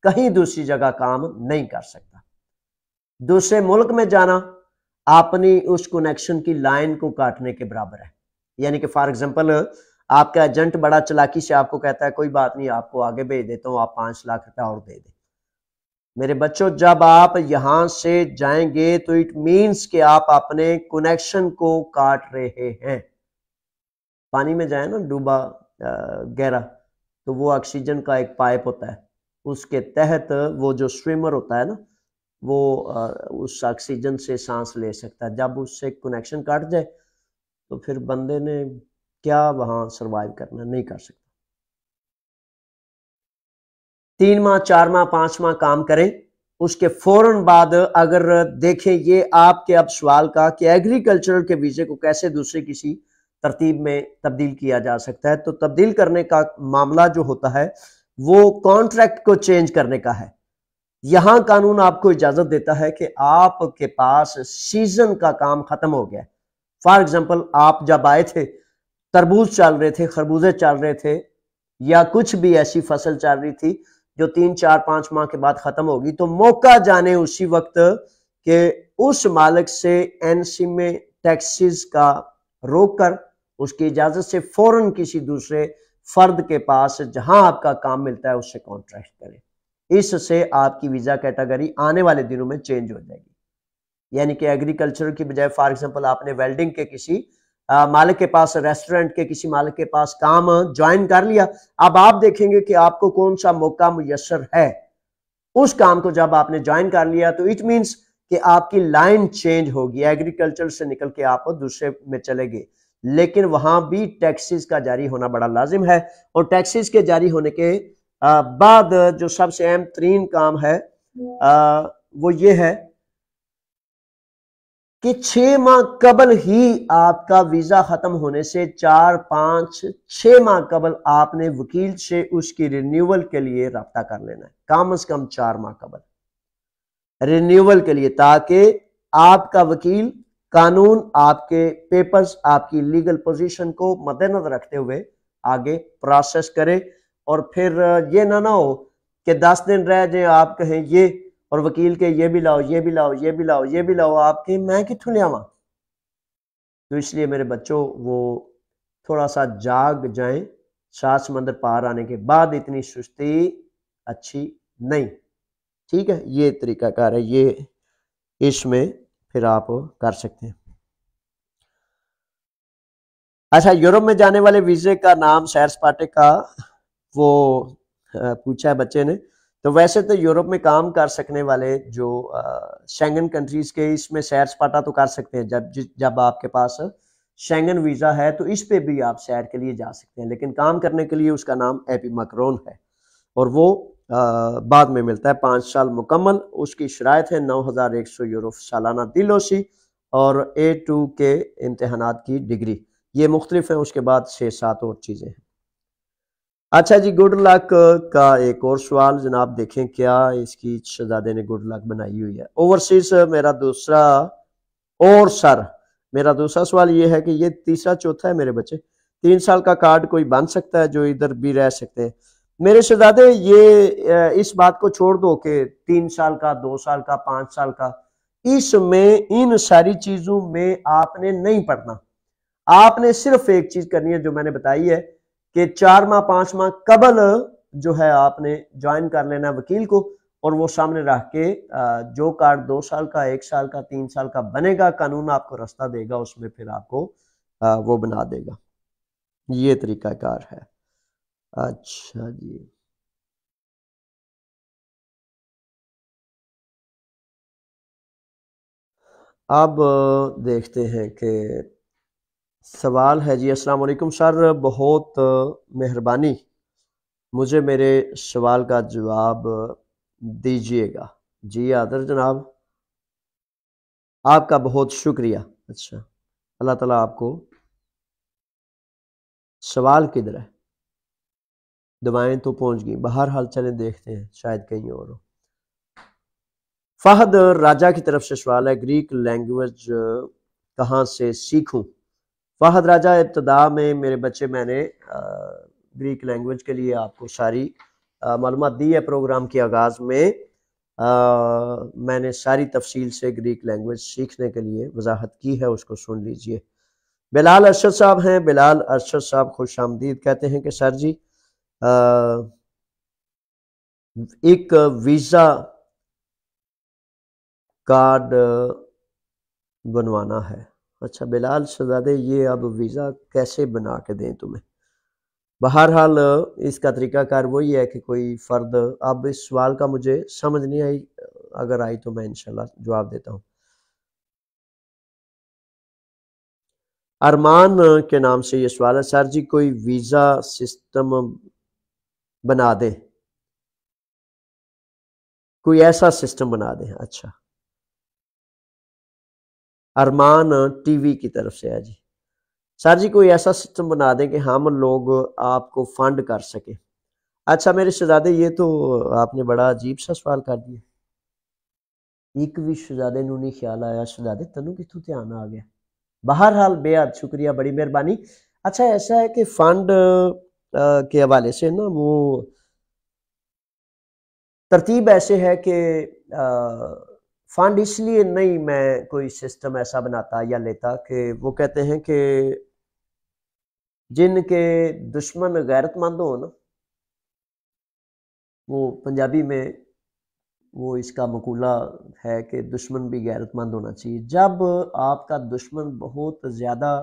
کہیں دوسری جگہ کام نہیں کر سکتا۔ دوسرے ملک میں جانا اپنی اس کنیکشن کی لائن کو کاٹنے کے برابر ہے۔ یعنی کہ فار ایگزامپل آپ کا ایجنٹ بڑا چلاکی سے آپ کو کہتا ہے کوئی بات نہیں، آپ کو آگے بھیج دیتا ہوں، آپ 5 لاکھ روپے اور دے دیں۔ میرے بچوں، جب آپ یہاں سے جائیں گے تو اٹ مینس کہ آپ اپنے کنیکشن کو کاٹ رہے ہیں۔ پانی میں جائیں نا، ڈوبا گہرا، تو وہ آکسیجن کا ایک پائپ ہوتا ہے، اس کے تحت وہ جو سوئمر ہوتا ہے نا، وہ اس آکسیجن سے سانس لے سکتا ہے۔ جب اس سے کنیکشن کٹ جائے تو پھر بندے نے کیا وہاں سروائیو کرنا، نہیں کر سکتا۔ 3 ماہ 4 ماہ 5 ماہ کام کریں، اس کے فوراً بعد اگر دیکھیں یہ آپ کے اب سوال کا کہ ایگریکلچرل کے ویزے کو کیسے دوسرے کسی ترتیب میں تبدیل کیا جا سکتا ہے، تو تبدیل کرنے کا معاملہ جو ہوتا ہے وہ کانٹریکٹ کو چینج کرنے کا ہے۔ یہاں قانون آپ کو اجازت دیتا ہے کہ آپ کے پاس سیزن کا کام ختم ہو گیا ہے۔ فار ایگزامپل آپ جب آئے تھے تربوز چل رہے تھے، خربوزے چل رہے تھے، یا کچھ بھی ایسی فصل چل رہی تھی جو 3 4 5 ماہ کے بعد ختم ہوگی، تو موقع جانے اسی وقت کہ اس مالک سے این سی میں ٹیکسز کا روک کر اس کی اجازت سے فوراً کسی دوسرے فرد کے پاس جہاں آپ کا کام ملتا ہے اس سے کانٹریکٹ کریں۔ اس سے آپ کی ویزا کیٹیگری آنے والے دنوں میں چینج ہو جائے گی۔ یعنی کہ ایگریکلچر کی بجائے فار ایگزامپل آپ نے ویلڈنگ کے کسی مالک کے پاس، ریسٹورنٹ کے کسی مالک کے پاس کام جوائن کر لیا، اب آپ دیکھیں گے کہ آپ کو کون سا موقع میسر ہے، اس کام کو جب آپ نے جوائن کر لیا تو اٹ مینس کہ آپ کی لائن چینج ہوگی، ایگریکلچر سے نکل کے آپ دوسرے میں چلے گئے، لیکن وہاں بھی ٹیکسز کا جاری ہونا بڑا لازم ہے، اور ٹیکسز کے جاری ہونے کے بعد جو سب سے اہم ترین کام ہے وہ یہ ہے کہ 6 ماہ قبل ہی آپ کا ویزا ختم ہونے سے 4 5 6 ماہ قبل آپ نے وکیل سے اس کی رینیول کے لیے رابطہ کر لینا ہے، کم از کم 4 ماہ قبل رینیول کے لیے، تاکہ آپ کا وکیل قانون آپ کے پیپرز، آپ کی لیگل پوزیشن کو مد نظر رکھتے ہوئے آگے پروسیس کرے، اور پھر یہ نہ ہو کہ 10 دن رہ جائیں، آپ کہیں یہ، اور وکیل کے یہ بھی لاؤ، یہ بھی لاؤ، یہ بھی لاؤ، یہ بھی لاؤ، آپ کے میں کتوں لیا ہوں۔ تو اس لیے میرے بچوں وہ تھوڑا سا جاگ جائیں، 7 سمندر پار آنے کے بعد اتنی سستی اچھی نہیں، ٹھیک ہے، یہ طریقہ کار ہے، یہ اس میں پھر آپ کر سکتے ہیں۔ اچھا، یورپ میں جانے والے ویزے کا نام سیر سپاٹے کا وہ پوچھا ہے بچے نے، تو ویسے تو یورپ میں کام کر سکنے والے جو شینگن کنٹریز کے، اس میں سیر سپاٹا تو کر سکتے ہیں، جب آپ کے پاس شینگن ویزا ہے تو اس پہ بھی آپ سیر کے لیے جا سکتے ہیں، لیکن کام کرنے کے لیے اس کا نام ایپی مکرون ہے، اور وہ بعد میں ملتا ہے 5 سال مکمل، اس کی شرائط ہے 9100 یورو سالانہ دلوسی اور A2 کے امتحانات کی ڈگری، یہ مختلف ہیں، اس کے بعد 6-7 اور چیزیں ہیں۔ اچھا جی، گڈ لک کا ایک اور سوال جناب، دیکھیں کیا اس کی شہزادے نے گڈ لک بنائی ہوئی ہے۔ اوورسیز میرا دوسرا سوال یہ ہے کہ یہ تیسرا چوتھا ہے میرے بچے، 3 سال کا کارڈ کوئی بن سکتا ہے جو ادھر بھی رہ سکتے ہیں؟ میرے شہزادے یہ اس بات کو چھوڑ دو کہ 3 سال کا، 2 سال کا، 5 سال کا، اس میں ان ساری چیزوں میں آپ نے نہیں پڑھنا، آپ نے صرف ایک چیز کرنی ہے جو میں نے بتائی ہے کہ 4 ماہ 5 ماہ قبل جو ہے آپ نے جوائن کر لینا وکیل کو، اور وہ سامنے رکھ کے جو کارڈ 2 سال کا، 1 سال کا، 3 سال کا بنے گا، قانون آپ کو راستہ دے گا، اس میں پھر آپ کو وہ بنا دے گا، یہ طریقہ کار ہے۔ اچھا جی، اب دیکھتے ہیں کہ سوال ہے جی، السلام علیکم سر، بہت مہربانی مجھے میرے سوال کا جواب دیجیے گا۔ جی حاضر جناب، آپ کا بہت شکریہ۔ اچھا، اللہ تعالیٰ آپ کو، سوال کدھر ہے؟ دعائیں تو پہنچ گئی، بہرحال چلیں دیکھتے ہیں، شاید کہیں اور ہو۔ فہد راجہ کی طرف سے سوال ہے، گریک لینگویج کہاں سے سیکھوں؟ فہد راجہ، ابتدا میں میرے بچے میں نے گریک لینگویج کے لیے آپ کو ساری معلومات دی ہے، پروگرام کے آغاز میں نے ساری تفصیل سے گریک لینگویج سیکھنے کے لیے وضاحت کی ہے، اس کو سن لیجئے۔ بلال ارشد صاحب ہیں، بلال ارشد صاحب خوش آمدید، کہتے ہیں کہ سر جی ایک ویزا کارڈ بنوانا ہے۔ اچھا بلال شہزادے، یہ اب ویزا کیسے بنا کے دیں تمہیں؟ بہرحال اس کا طریقہ کار وہی ہے کہ کوئی فرد، اب اس سوال کا مجھے سمجھ نہیں آئی، اگر آئی تو میں انشاءاللہ جواب دیتا ہوں۔ ارمان کے نام سے یہ سوال ہے، سر جی کوئی ویزا سسٹم بنا دیں، کوئی ایسا سسٹم بنا دیں۔ اچھا، ارمان ٹی وی کی طرف سے ہے جی، سر جی کوئی ایسا سسٹم بنا دیں کہ ہم لوگ آپ کو فنڈ کر سکیں۔ اچھا میرے شہزادے، یہ تو آپ نے بڑا عجیب سا سوال کر دیا، ایک بھی شہزادے نو نہیں خیال آیا، شہزادے تنو کتوں دھیان آ گیا؟ بہرحال بے حد شکریہ، بڑی مہربانی۔ اچھا ایسا ہے کہ فنڈ کے حوالے سے نا وہ ترتیب ایسے ہے کہ فنڈ اس لیے نہیں میں کوئی سسٹم ایسا بناتا یا لیتا کہ وہ کہتے ہیں کہ جن کے دشمن غیرت مند ہو نا، وہ پنجابی میں وہ اس کا مقولہ ہے کہ دشمن بھی غیرت مند ہونا چاہیے۔ جب آپ کا دشمن بہت زیادہ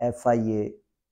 FIA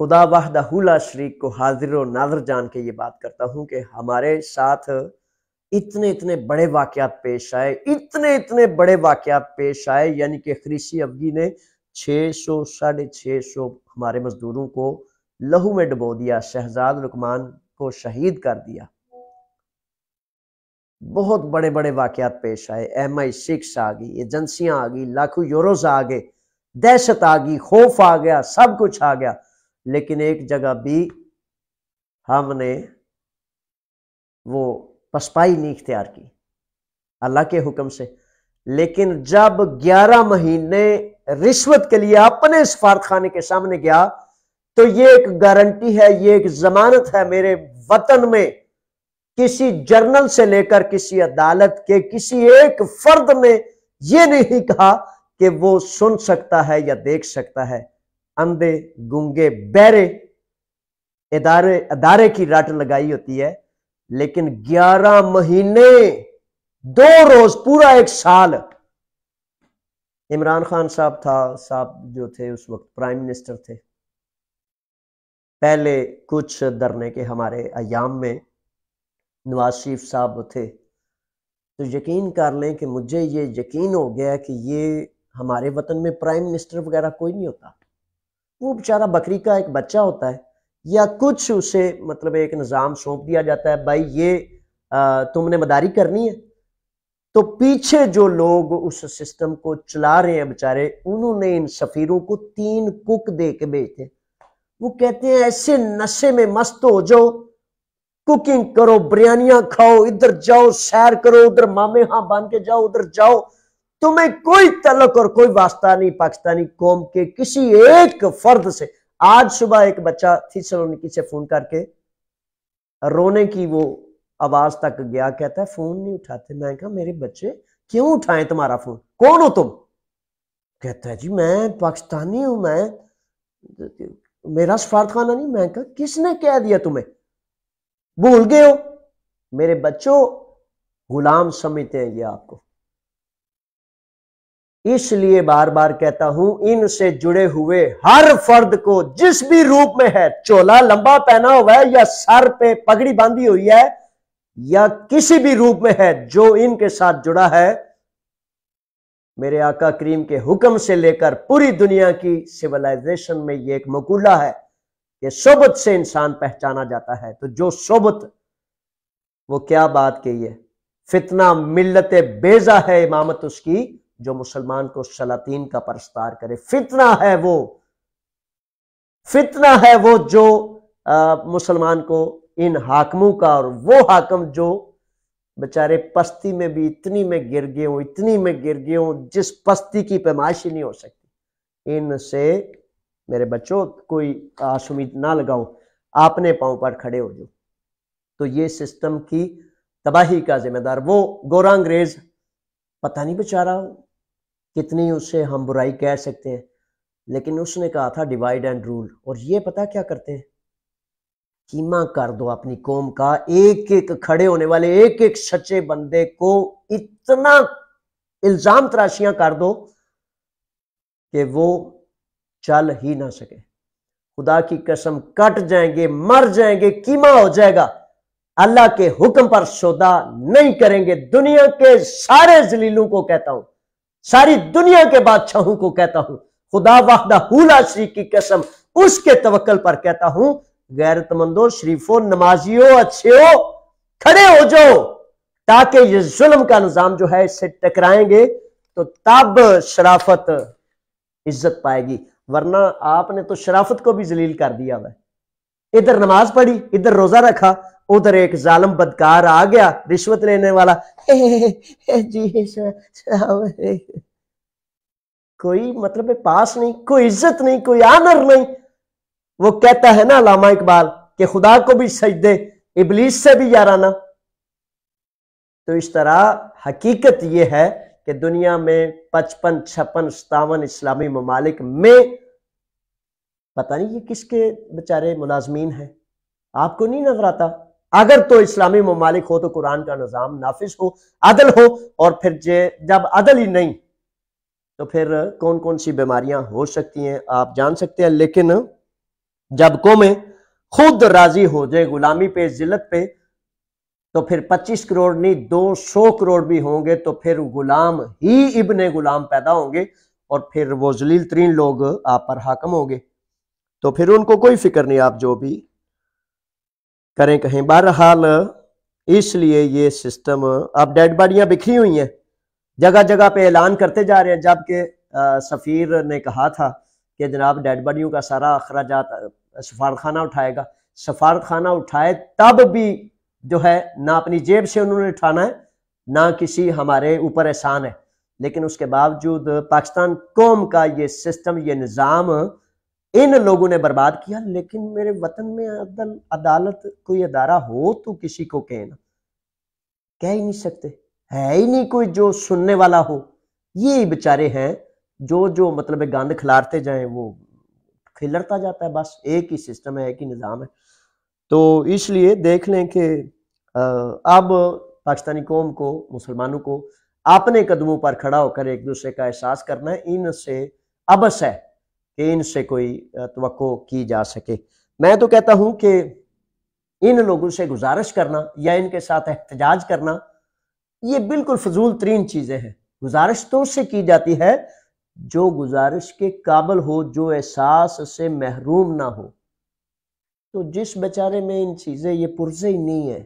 خدا وحدہ لا شریک کو حاضر و ناظر جان کے یہ بات کرتا ہوں کہ ہمارے ساتھ اتنے بڑے واقعات پیش آئے، اتنے بڑے واقعات پیش آئے، یعنی کہ خریسی افغی نے 600-650 ہمارے مزدوروں کو لہو میں ڈبو دیا، شہزاد لقمان کو شہید کر دیا۔ بہت بڑے واقعات پیش آئے، MI6 آ گئی، ایجنسیاں آ گئی، لاکھوں یوروز آ گئے، دہشت آ گئی، خوف آ گیا، سب کچھ آ گیا، لیکن ایک جگہ بھی ہم نے وہ پسپائی نہیں اختیار کی اللہ کے حکم سے۔ لیکن جب 11 مہینے رشوت کے لیے اپنے سفارت خانے کے سامنے گیا تو یہ ایک گارنٹی ہے، یہ ایک ضمانت ہے میرے وطن میں کسی جرنل سے لے کر کسی عدالت کے کسی ایک فرد نے یہ نہیں کہا کہ وہ سن سکتا ہے یا دیکھ سکتا ہے۔ اندھے گونگے بہرے ادارے کی رٹ لگائی ہوتی ہے، لیکن 11 مہینے 2 روز پورا 1 سال عمران خان صاحب جو تھے اس وقت پرائم منسٹر تھے۔ پہلے کچھ دھرنے کے ہمارے ایام میں نواز شریف صاحب تھے، تو یقین کر لیں کہ مجھے یہ یقین ہو گیا کہ یہ ہمارے وطن میں پرائم منسٹر وغیرہ کوئی نہیں ہوتا، وہ بیچارہ بکری کا ایک بچہ ہوتا ہے، یا کچھ اسے مطلب ایک نظام سونپ دیا جاتا ہے، بھائی یہ تم نے مداری کرنی ہے، تو پیچھے جو لوگ اس سسٹم کو چلا رہے ہیں بیچارے، انہوں نے ان سفیروں کو 3 کک دے کے بھیجتے ہیں۔ وہ کہتے ہیں ایسے نشے میں مست ہو جاؤ، کوکنگ کرو، بریانیاں کھاؤ، ادھر جاؤ سیر کرو، ادھر مامے ہاں بن کے جاؤ، ادھر جاؤ، تمہیں کوئی تعلق اور کوئی واسطہ نہیں پاکستانی قوم کے کسی ایک فرد سے۔ آج صبح ایک بچہ تھیسالونیکی سے فون کر کے رونے کی وہ آواز تک گیا، کہتا ہے فون نہیں اٹھاتے۔ میں کہا میرے بچے کیوں اٹھائیں تمہارا فون، کون ہو تم؟ کہتا ہے جی میں پاکستانی ہوں، میں میرا سفارت خانہ نہیں۔ میں کہا کس نے کہہ دیا تمہیں، بھول گئے ہو؟ میرے بچوں غلام سمجھتے ہیں یہ آپ کو، اس لیے بار بار کہتا ہوں ان سے جڑے ہوئے ہر فرد کو جس بھی روپ میں ہے، چولا لمبا پہنا ہوا ہے یا سر پہ پگڑی باندھی ہوئی ہے یا کسی بھی روپ میں ہے، جو ان کے ساتھ جڑا ہے، میرے آقا کریم کے حکم سے لے کر پوری دنیا کی سیولائزیشن میں یہ ایک مقولہ ہے کہ صحبت سے انسان پہچانا جاتا ہے۔ تو جو صحبت، وہ کیا بات کہی ہے، فتنہ ملت بیضا ہے امامت اس کی، جو مسلمان کو شلاطین کا پرستار کرے۔ فتنہ ہے وہ جو مسلمان کو ان حاکموں کا، اور وہ حاکم جو بچارے پستی میں بھی اتنی میں گر گئے ہوں جس پستی کی پیمائش ہی نہیں ہو سکتی۔ ان سے میرے بچوں کوئی آس امید نہ لگاؤ، اپنے پاؤں پر کھڑے ہو جاؤ۔ تو یہ سسٹم کی تباہی کا ذمہ دار وہ گورا انگریز، پتہ نہیں بیچارہ کتنی اس سے ہم برائی کہہ سکتے ہیں، لیکن اس نے کہا تھا ڈیوائیڈ اینڈ رول، اور یہ پتہ کیا کرتے ہیں، کیما کر دو اپنی قوم کا، ایک کھڑے ہونے والے ایک سچے بندے کو اتنا الزام تراشیاں کر دو کہ وہ چل ہی نہ سکے۔ خدا کی قسم کٹ جائیں گے، مر جائیں گے، کیما ہو جائے گا، اللہ کے حکم پر سودا نہیں کریں گے۔ دنیا کے سارے ذلیلوں کو کہتا ہوں، ساری دنیا کے بادشاہوں کو کہتا ہوں، خدا وحدہ لا شریک کی قسم، اس کے توکل پر کہتا ہوں، غیرت مندوں، شریفوں، نمازیوں، اچھیوں، کھڑے ہو جاؤ، تاکہ یہ ظلم کا نظام جو ہے اس سے ٹکرائیں گے تو تب شرافت عزت پائے گی، ورنہ آپ نے تو شرافت کو بھی ذلیل کر دیا ہے۔ ادھر نماز پڑھی، ادھر روزہ رکھا، ادھر ایک ظالم بدکار آ گیا رشوت لینے والا، جی کوئی مطلب پاس نہیں، کوئی عزت نہیں، کوئی آنر نہیں۔ وہ کہتا ہے نا علامہ اقبال کہ خدا کو بھی سجدے، ابلیس سے بھی یارانہ۔ تو اس طرح حقیقت یہ ہے کہ دنیا میں 55 56 57 اسلامی ممالک میں پتہ نہیں یہ کس کے بچارے ملازمین ہیں، آپ کو نہیں نظر آتا؟ اگر تو اسلامی ممالک ہو تو قرآن کا نظام نافذ ہو، عدل ہو، اور پھر جب عدل ہی نہیں تو پھر کون کون سی بیماریاں ہو سکتی ہیں آپ جان سکتے ہیں۔ لیکن جب قومیں خود راضی ہو جائے غلامی پہ، ذلت پہ، تو پھر 25 کروڑ نہیں 200 کروڑ بھی ہوں گے تو پھر غلام ہی ابن غلام پیدا ہوں گے، اور پھر وہ ذلیل ترین لوگ آپ پر حاکم ہوں گے، تو پھر ان کو کوئی فکر نہیں آپ جو بھی کریں کہیں۔ بہرحال اس لیے یہ سسٹم، اب ڈیڈ باڈیاں بکھری ہوئی ہیں، جگہ جگہ پہ اعلان کرتے جا رہے ہیں، جبکہ سفیر نے کہا تھا کہ جناب ڈیڈ باڈیوں کا سارا اخراجات سفارت خانہ اٹھائے گا۔ سفارت خانہ اٹھائے تب بھی جو ہے نہ اپنی جیب سے انہوں نے اٹھانا ہے، نہ کسی ہمارے اوپر احسان ہے، لیکن اس کے باوجود پاکستان قوم کا یہ سسٹم، یہ نظام ان لوگوں نے برباد کیا۔ لیکن میرے وطن میں عدالت کوئی ادارہ ہو تو کسی کو کہنا، کہہ ہی نہیں سکتے، ہے ہی نہیں کوئی جو سننے والا ہو۔ یہ بیچارے ہیں جو مطلب گند کھلارتے جائیں وہ کھلرتا جاتا ہے، بس ایک ہی سسٹم ہے، ایک ہی نظام ہے۔ تو اس لیے دیکھ لیں کہ اب پاکستانی قوم کو، مسلمانوں کو اپنے قدموں پر کھڑا ہو کر ایک دوسرے کا احساس کرنا ہے۔ ان سے ابس ہے کہ ان سے کوئی توقع کی جا سکے۔ میں تو کہتا ہوں کہ ان لوگوں سے گزارش کرنا یا ان کے ساتھ احتجاج کرنا یہ بالکل فضول ترین چیزیں ہیں۔ گزارش تو اس سے کی جاتی ہے جو گزارش کے قابل ہو، جو احساس سے محروم نہ ہو۔ تو جس بیچارے میں ان چیزیں یہ پرزے ہی نہیں ہے،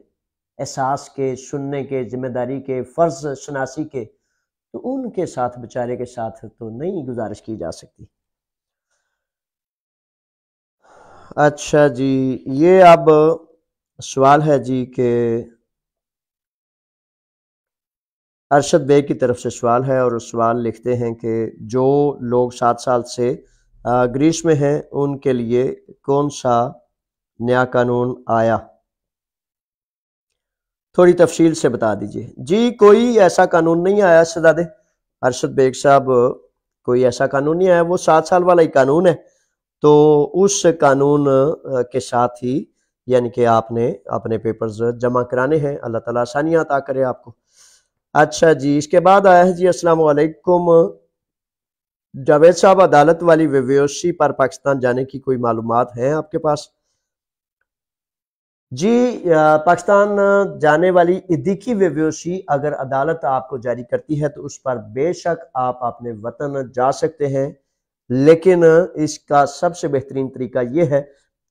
احساس کے، سننے کے، ذمہ داری کے، فرض شناسی کے، تو ان کے ساتھ بیچارے کے ساتھ تو نہیں گزارش کی جا سکتی۔ اچھا جی، یہ اب سوال ہے جی کہ ارشد بے کی طرف سے سوال ہے، اور سوال لکھتے ہیں کہ جو لوگ 7 سال سے گریس میں ہیں ان کے لیے کون سا نیا قانون آیا، تھوڑی تفصیل سے بتا دیجئے۔ جی کوئی ایسا قانون نہیں آیا شہزادے ارشد بیگ صاحب، کوئی ایسا قانون نہیں آیا، وہ 7 سال والا ہی قانون ہے، تو اس قانون کے ساتھ ہی یعنی کہ آپ نے اپنے پیپرز جمع کرانے ہیں۔ اللہ تعالیٰ آسانیاں عطا کرے آپ کو۔ اچھا جی، اس کے بعد آیا ہے جی السلام علیکم جاوید صاحب، عدالت والی ویوسی پر پاکستان جانے کی کوئی معلومات ہیں آپ کے پاس؟ جی پاکستان جانے والی ادیکی ویوسی اگر عدالت آپ کو جاری کرتی ہے تو اس پر بے شک آپ اپنے وطن جا سکتے ہیں، لیکن اس کا سب سے بہترین طریقہ یہ ہے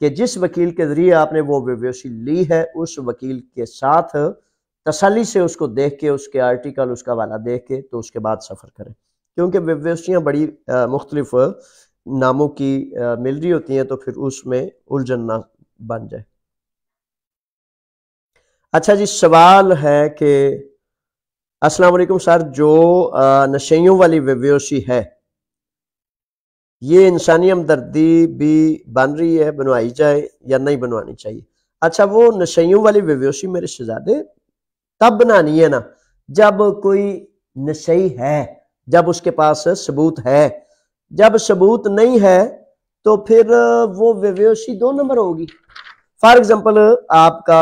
کہ جس وکیل کے ذریعے آپ نے وہ ویوسی لی ہے اس وکیل کے ساتھ تسلی سے اس کو دیکھ کے، اس کے آرٹیکل، اس کا حوالہ دیکھ کے تو اس کے بعد سفر کریں، کیونکہ ویوسیاں بڑی مختلف ناموں کی مل رہی ہوتی ہیں، تو پھر اس میں الجھن نہ بن جائے۔ اچھا جی، سوال ہے کہ السلام علیکم سر، جو نشیوں والی ویوسی ہے یہ انسانی ہمدردی بھی بن رہی ہے، بنوائی جائے یا نہیں بنوانی چاہیے؟ اچھا، وہ نشیوں والی ویوسی میرے شہزادے تب بنانی ہے نا جب کوئی نشئی ہے، جب اس کے پاس ثبوت ہے۔ جب ثبوت نہیں ہے تو پھر وہ ویوسی 2 نمبر ہوگی۔ فار ایگزامپل آپ کا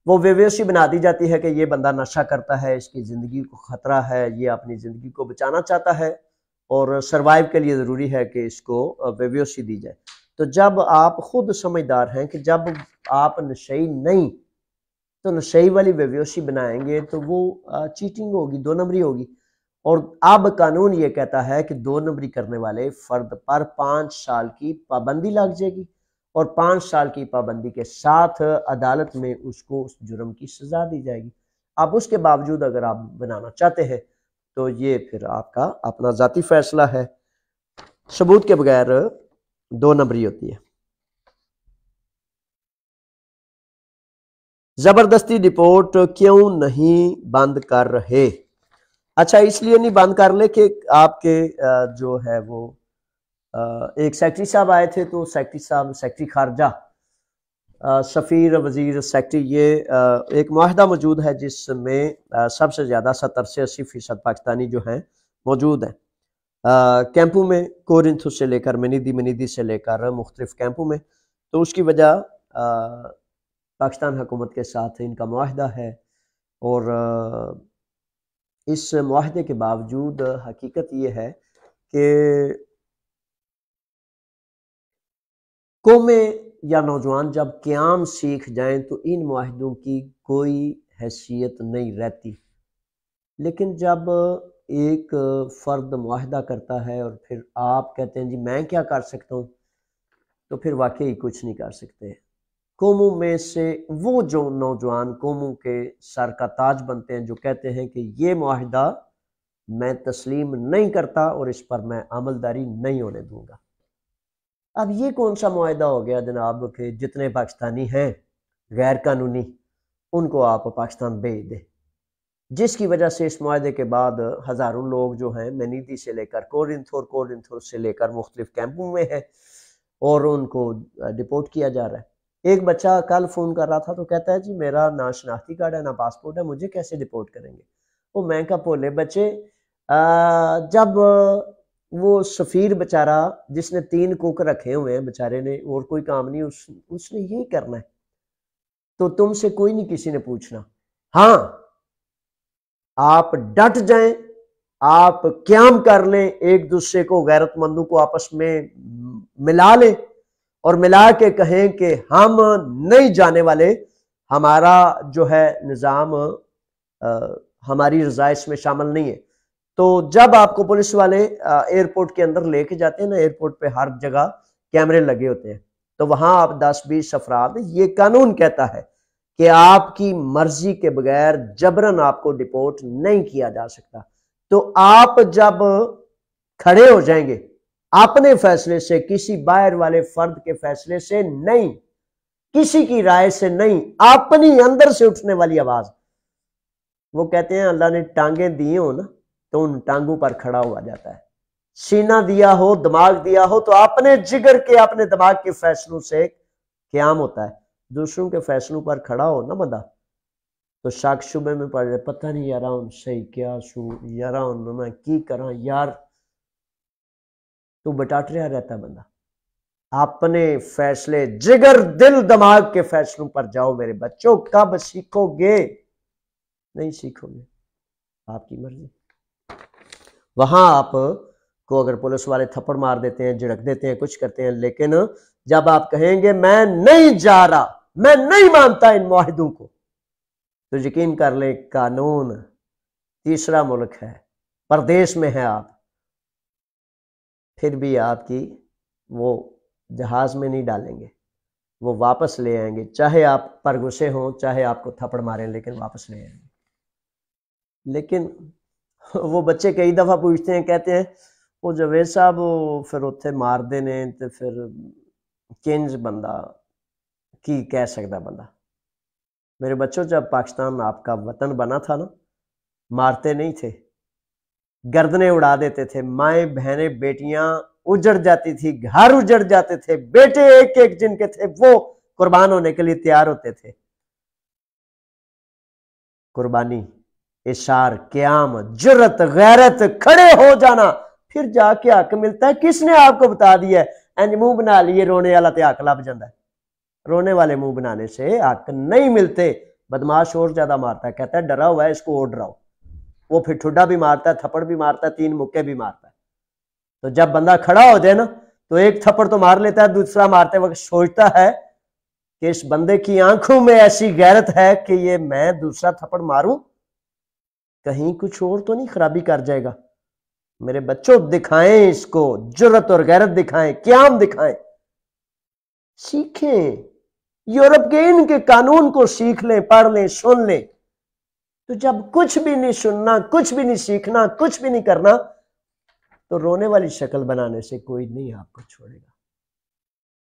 وہ ویوسی بنا دی جاتی ہے کہ یہ بندہ نشہ کرتا ہے، اس کی زندگی کو خطرہ ہے، یہ اپنی زندگی کو بچانا چاہتا ہے اور سروائیو کے لیے ضروری ہے کہ اس کو ویوسی دی جائے۔ تو جب آپ خود سمجھدار ہیں کہ جب آپ نشئی نہیں تو نشئی والی ویوسی بنائیں گے تو وہ چیٹنگ ہوگی، 2 نمبری ہوگی، اور اب قانون یہ کہتا ہے کہ 2 نمبری کرنے والے فرد پر 5 سال کی پابندی لگ جائے گی، اور 5 سال کی پابندی کے ساتھ عدالت میں اس کو اس جرم کی سزا دی جائے گی۔ اب اس کے باوجود اگر آپ بنانا چاہتے ہیں تو یہ پھر آپ کا اپنا ذاتی فیصلہ ہے، ثبوت کے بغیر 2 نمبری ہوتی ہے۔ زبردستی ڈپورٹ کیوں نہیں بند کر رہے؟ اچھا، اس لیے نہیں بند کر لے کہ آپ کے جو ہے وہ ایک سیکٹری صاحب آئے تھے، تو سیکٹری صاحب، سیکٹری خارجہ، سفیر، وزیر، سیکٹری، یہ ایک معاہدہ موجود ہے جس میں سب سے زیادہ 70 سے 80% پاکستانی جو ہیں موجود ہیں کیمپوں میں، کورنتھو سے لے کر منیدی سے لے کر مختلف کیمپوں میں۔ تو اس کی وجہ پاکستان حکومت کے ساتھ ان کا معاہدہ ہے، اور اس معاہدے کے باوجود حقیقت یہ ہے کہ قومیں یا نوجوان جب قیام سیکھ جائیں تو ان معاہدوں کی کوئی حیثیت نہیں رہتی، لیکن جب ایک فرد معاہدہ کرتا ہے اور پھر آپ کہتے ہیں جی میں کیا کر سکتا ہوں، تو پھر واقعی کچھ نہیں کر سکتے۔ قوموں میں سے وہ جو نوجوان قوموں کے سر کا تاج بنتے ہیں، جو کہتے ہیں کہ یہ معاہدہ میں تسلیم نہیں کرتا اور اس پر میں عملداری نہیں ہونے دوں گا۔ اب یہ کون سا معاہدہ ہو گیا جناب کہ جتنے پاکستانی ہیں غیر قانونی ان کو آپ پاکستان بھیج دیں، جس کی وجہ سے اس معاہدے کے بعد ہزاروں لوگ جو ہیں منیدی سے لے کر کورنتھور سے لے کر مختلف کیمپوں میں ہیں اور ان کو ڈپورٹ کیا جا رہا ہے۔ ایک بچہ کل فون کر رہا تھا تو کہتا ہے جی میرا نہ شناختی کارڈ ہے نہ پاسپورٹ ہے، مجھے کیسے ڈپورٹ کریں گے؟ وہ میں کہا بھولے بچے، جب وہ سفیر بیچارہ جس نے 3 کوک رکھے ہوئے ہیں بیچارے نے اور کوئی کام نہیں، اس نے یہی کرنا ہے، تو تم سے کوئی نہیں کسی نے پوچھنا۔ ہاں آپ ڈٹ جائیں، آپ قیام کر لیں، ایک دوسرے کو غیرت مندوں کو آپس میں ملا لیں اور ملا کے کہیں کہ ہم نہیں جانے والے، ہمارا جو ہے نظام ہماری رضا اس میں شامل نہیں ہے۔ تو جب آپ کو پولیس والے ایئرپورٹ کے اندر لے کے جاتے ہیں نا، ایئرپورٹ پہ ہر جگہ کیمرے لگے ہوتے ہیں، تو وہاں آپ 10-20 افراد، یہ قانون کہتا ہے کہ آپ کی مرضی کے بغیر جبراً آپ کو ڈپورٹ نہیں کیا جا سکتا۔ تو آپ جب کھڑے ہو جائیں گے اپنے فیصلے سے، کسی باہر والے فرد کے فیصلے سے نہیں، کسی کی رائے سے نہیں، اپنی اندر سے اٹھنے والی آواز، وہ کہتے ہیں اللہ نے ٹانگیں دی ہو نا تو ان ٹانگوں پر کھڑا ہوا جاتا ہے۔ سینہ دیا ہو، دماغ دیا ہو تو اپنے جگر کے، اپنے دماغ کے فیصلوں سے قیام ہوتا ہے۔ دوسروں کے فیصلوں پر کھڑا ہو نا بندہ تو شک شبے میں پڑ جائے، پتہ نہیں یار ان صحیح کیا سو یار ان میں کی کراں یار، تو بٹاٹ رہا رہتا ہے بندہ۔ اپنے فیصلے، جگر دل دماغ کے فیصلوں پر جاؤ میرے بچوں۔ کب سیکھو گے؟ نہیں سیکھو گے، آپ کی مرضی۔ وہاں آپ کو اگر پولیس والے تھپڑ مار دیتے ہیں، جھڑک دیتے ہیں، کچھ کرتے ہیں، لیکن جب آپ کہیں گے میں نہیں جا رہا، میں نہیں مانتا ان معاہدوں کو، تو یقین کر لیں قانون تیسرا ملک ہے، پردیس میں ہے آپ، پھر بھی آپ کی وہ جہاز میں نہیں ڈالیں گے، وہ واپس لے آئیں گے، چاہے آپ پر غصے ہوں، چاہے آپ کو تھپڑ ماریں، لیکن واپس لے آئیں گے۔ لیکن وہ بچے کئی دفعہ پوچھتے ہیں، کہتے ہیں وہ جاوید صاحب پھر اتھے مار دینے تو پھر کنج بندہ کی کہہ سکتا بندہ۔ میرے بچوں، جب پاکستان آپ کا وطن بنا تھا نا، مارتے نہیں تھے، گردنیں اڑا دیتے تھے، مائیں بہنیں بیٹیاں اجڑ جاتی تھی، گھر اجڑ جاتے تھے، بیٹے ایک ایک جن کے تھے وہ قربان ہونے کے لیے تیار ہوتے تھے۔ قربانی، اشار، قیام، جرت، غیرت، کھڑے ہو جانا، پھر جا کے حق ملتا ہے۔ کس نے آپ کو بتا دیا ہے؟ انج منہ بنا لیے رونے والا تے حق لب جاندہ ہے۔ رونے والے منہ بنانے سے حق نہیں ملتے۔ بدماش اور زیادہ مارتا ہے، کہتا ہے ڈرا ہوا ہے اس کو اور ڈراؤ، وہ پھر ٹھڈا بھی مارتا ہے، تھپڑ بھی مارتا ہے، 3 مکے بھی مارتا ہے۔ تو جب بندہ کھڑا ہو جائے نا تو ایک تھپڑ تو مار لیتا ہے، دوسرا مارتے وقت سوچتا ہے کہ اس بندے کی آنکھوں میں ایسی غیرت ہے کہ یہ میں دوسرا تھپڑ ماروں کہیں کچھ اور تو نہیں خرابی کر جائے گا۔ میرے بچوں، دکھائیں اس کو، جرت اور غیرت دکھائیں، قیام دکھائیں، سیکھیں، یورپ کے ان کے قانون کو سیکھ لیں، پڑھ لیں، سن لیں۔ تو جب کچھ بھی نہیں سننا، کچھ بھی نہیں سیکھنا، کچھ بھی نہیں کرنا، تو رونے والی شکل بنانے سے کوئی نہیں آپ کو چھوڑے گا۔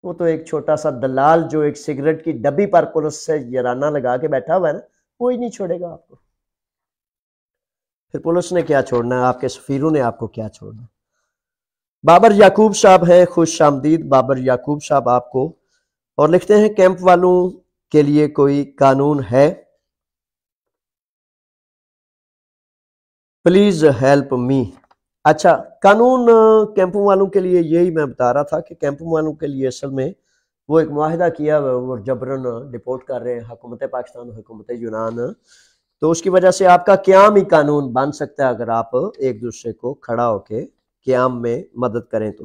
وہ تو ایک چھوٹا سا دلال جو ایک سگریٹ کی ڈبی پر پولیس سے یارانہ لگا کے بیٹھا ہوا ہے نا، کوئی نہیں چھوڑے گا آپ کو۔ پھر پولیس نے کیا چھوڑنا ہے؟ آپ کے سفیروں نے آپ کو کیا چھوڑنا ہے؟ بابر یعقوب صاحب ہیں، خوش آمدید بابر یعقوب صاحب آپ کو، اور لکھتے ہیں کیمپ والوں کے لیے کوئی قانون ہے؟ Please help me. اچھا، قانون کیمپوں والوں کے لیے یہی میں بتا رہا تھا کہ کیمپوں والوں کے لیے اصل میں وہ ایک معاہدہ کیا وہ جبراً ڈپورٹ کر رہے ہیں حکومت پاکستان، حکومت یونان، تو اس کی وجہ سے آپ کا قیام ہی قانون بن سکتا ہے اگر آپ ایک دوسرے کو کھڑا ہو کے قیام میں مدد کریں تو۔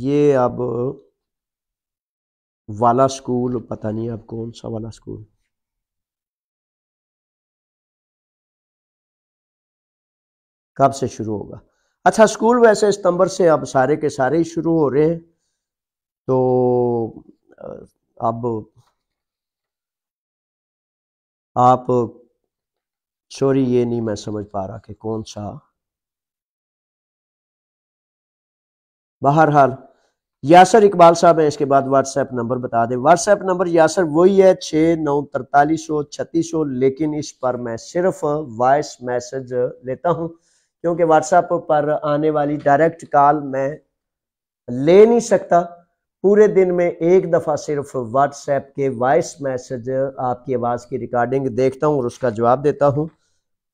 یہ اب والا اسکول، پتہ نہیں اب کون سا والا اسکول، کب سے شروع ہوگا؟ اچھا اسکول ویسے ستمبر سے اب سارے کے سارے ہی شروع ہو رہے ہیں، تو اب آپ سوری یہ نہیں میں سمجھ پا رہا کہ کون سا، بہرحال یاسر اقبال صاحب ہیں، اس کے بعد واٹس ایپ نمبر بتا دیں۔ واٹس ایپ نمبر یاسر وہی ہے 694336، لیکن اس پر میں صرف وائس میسج لیتا ہوں، کیونکہ واٹس ایپ پر آنے والی ڈائریکٹ کال میں لے نہیں سکتا۔ پورے دن میں ایک دفعہ صرف واٹس ایپ کے وائس میسج آپ کی آواز کی ریکارڈنگ دیکھتا ہوں اور اس کا جواب دیتا ہوں،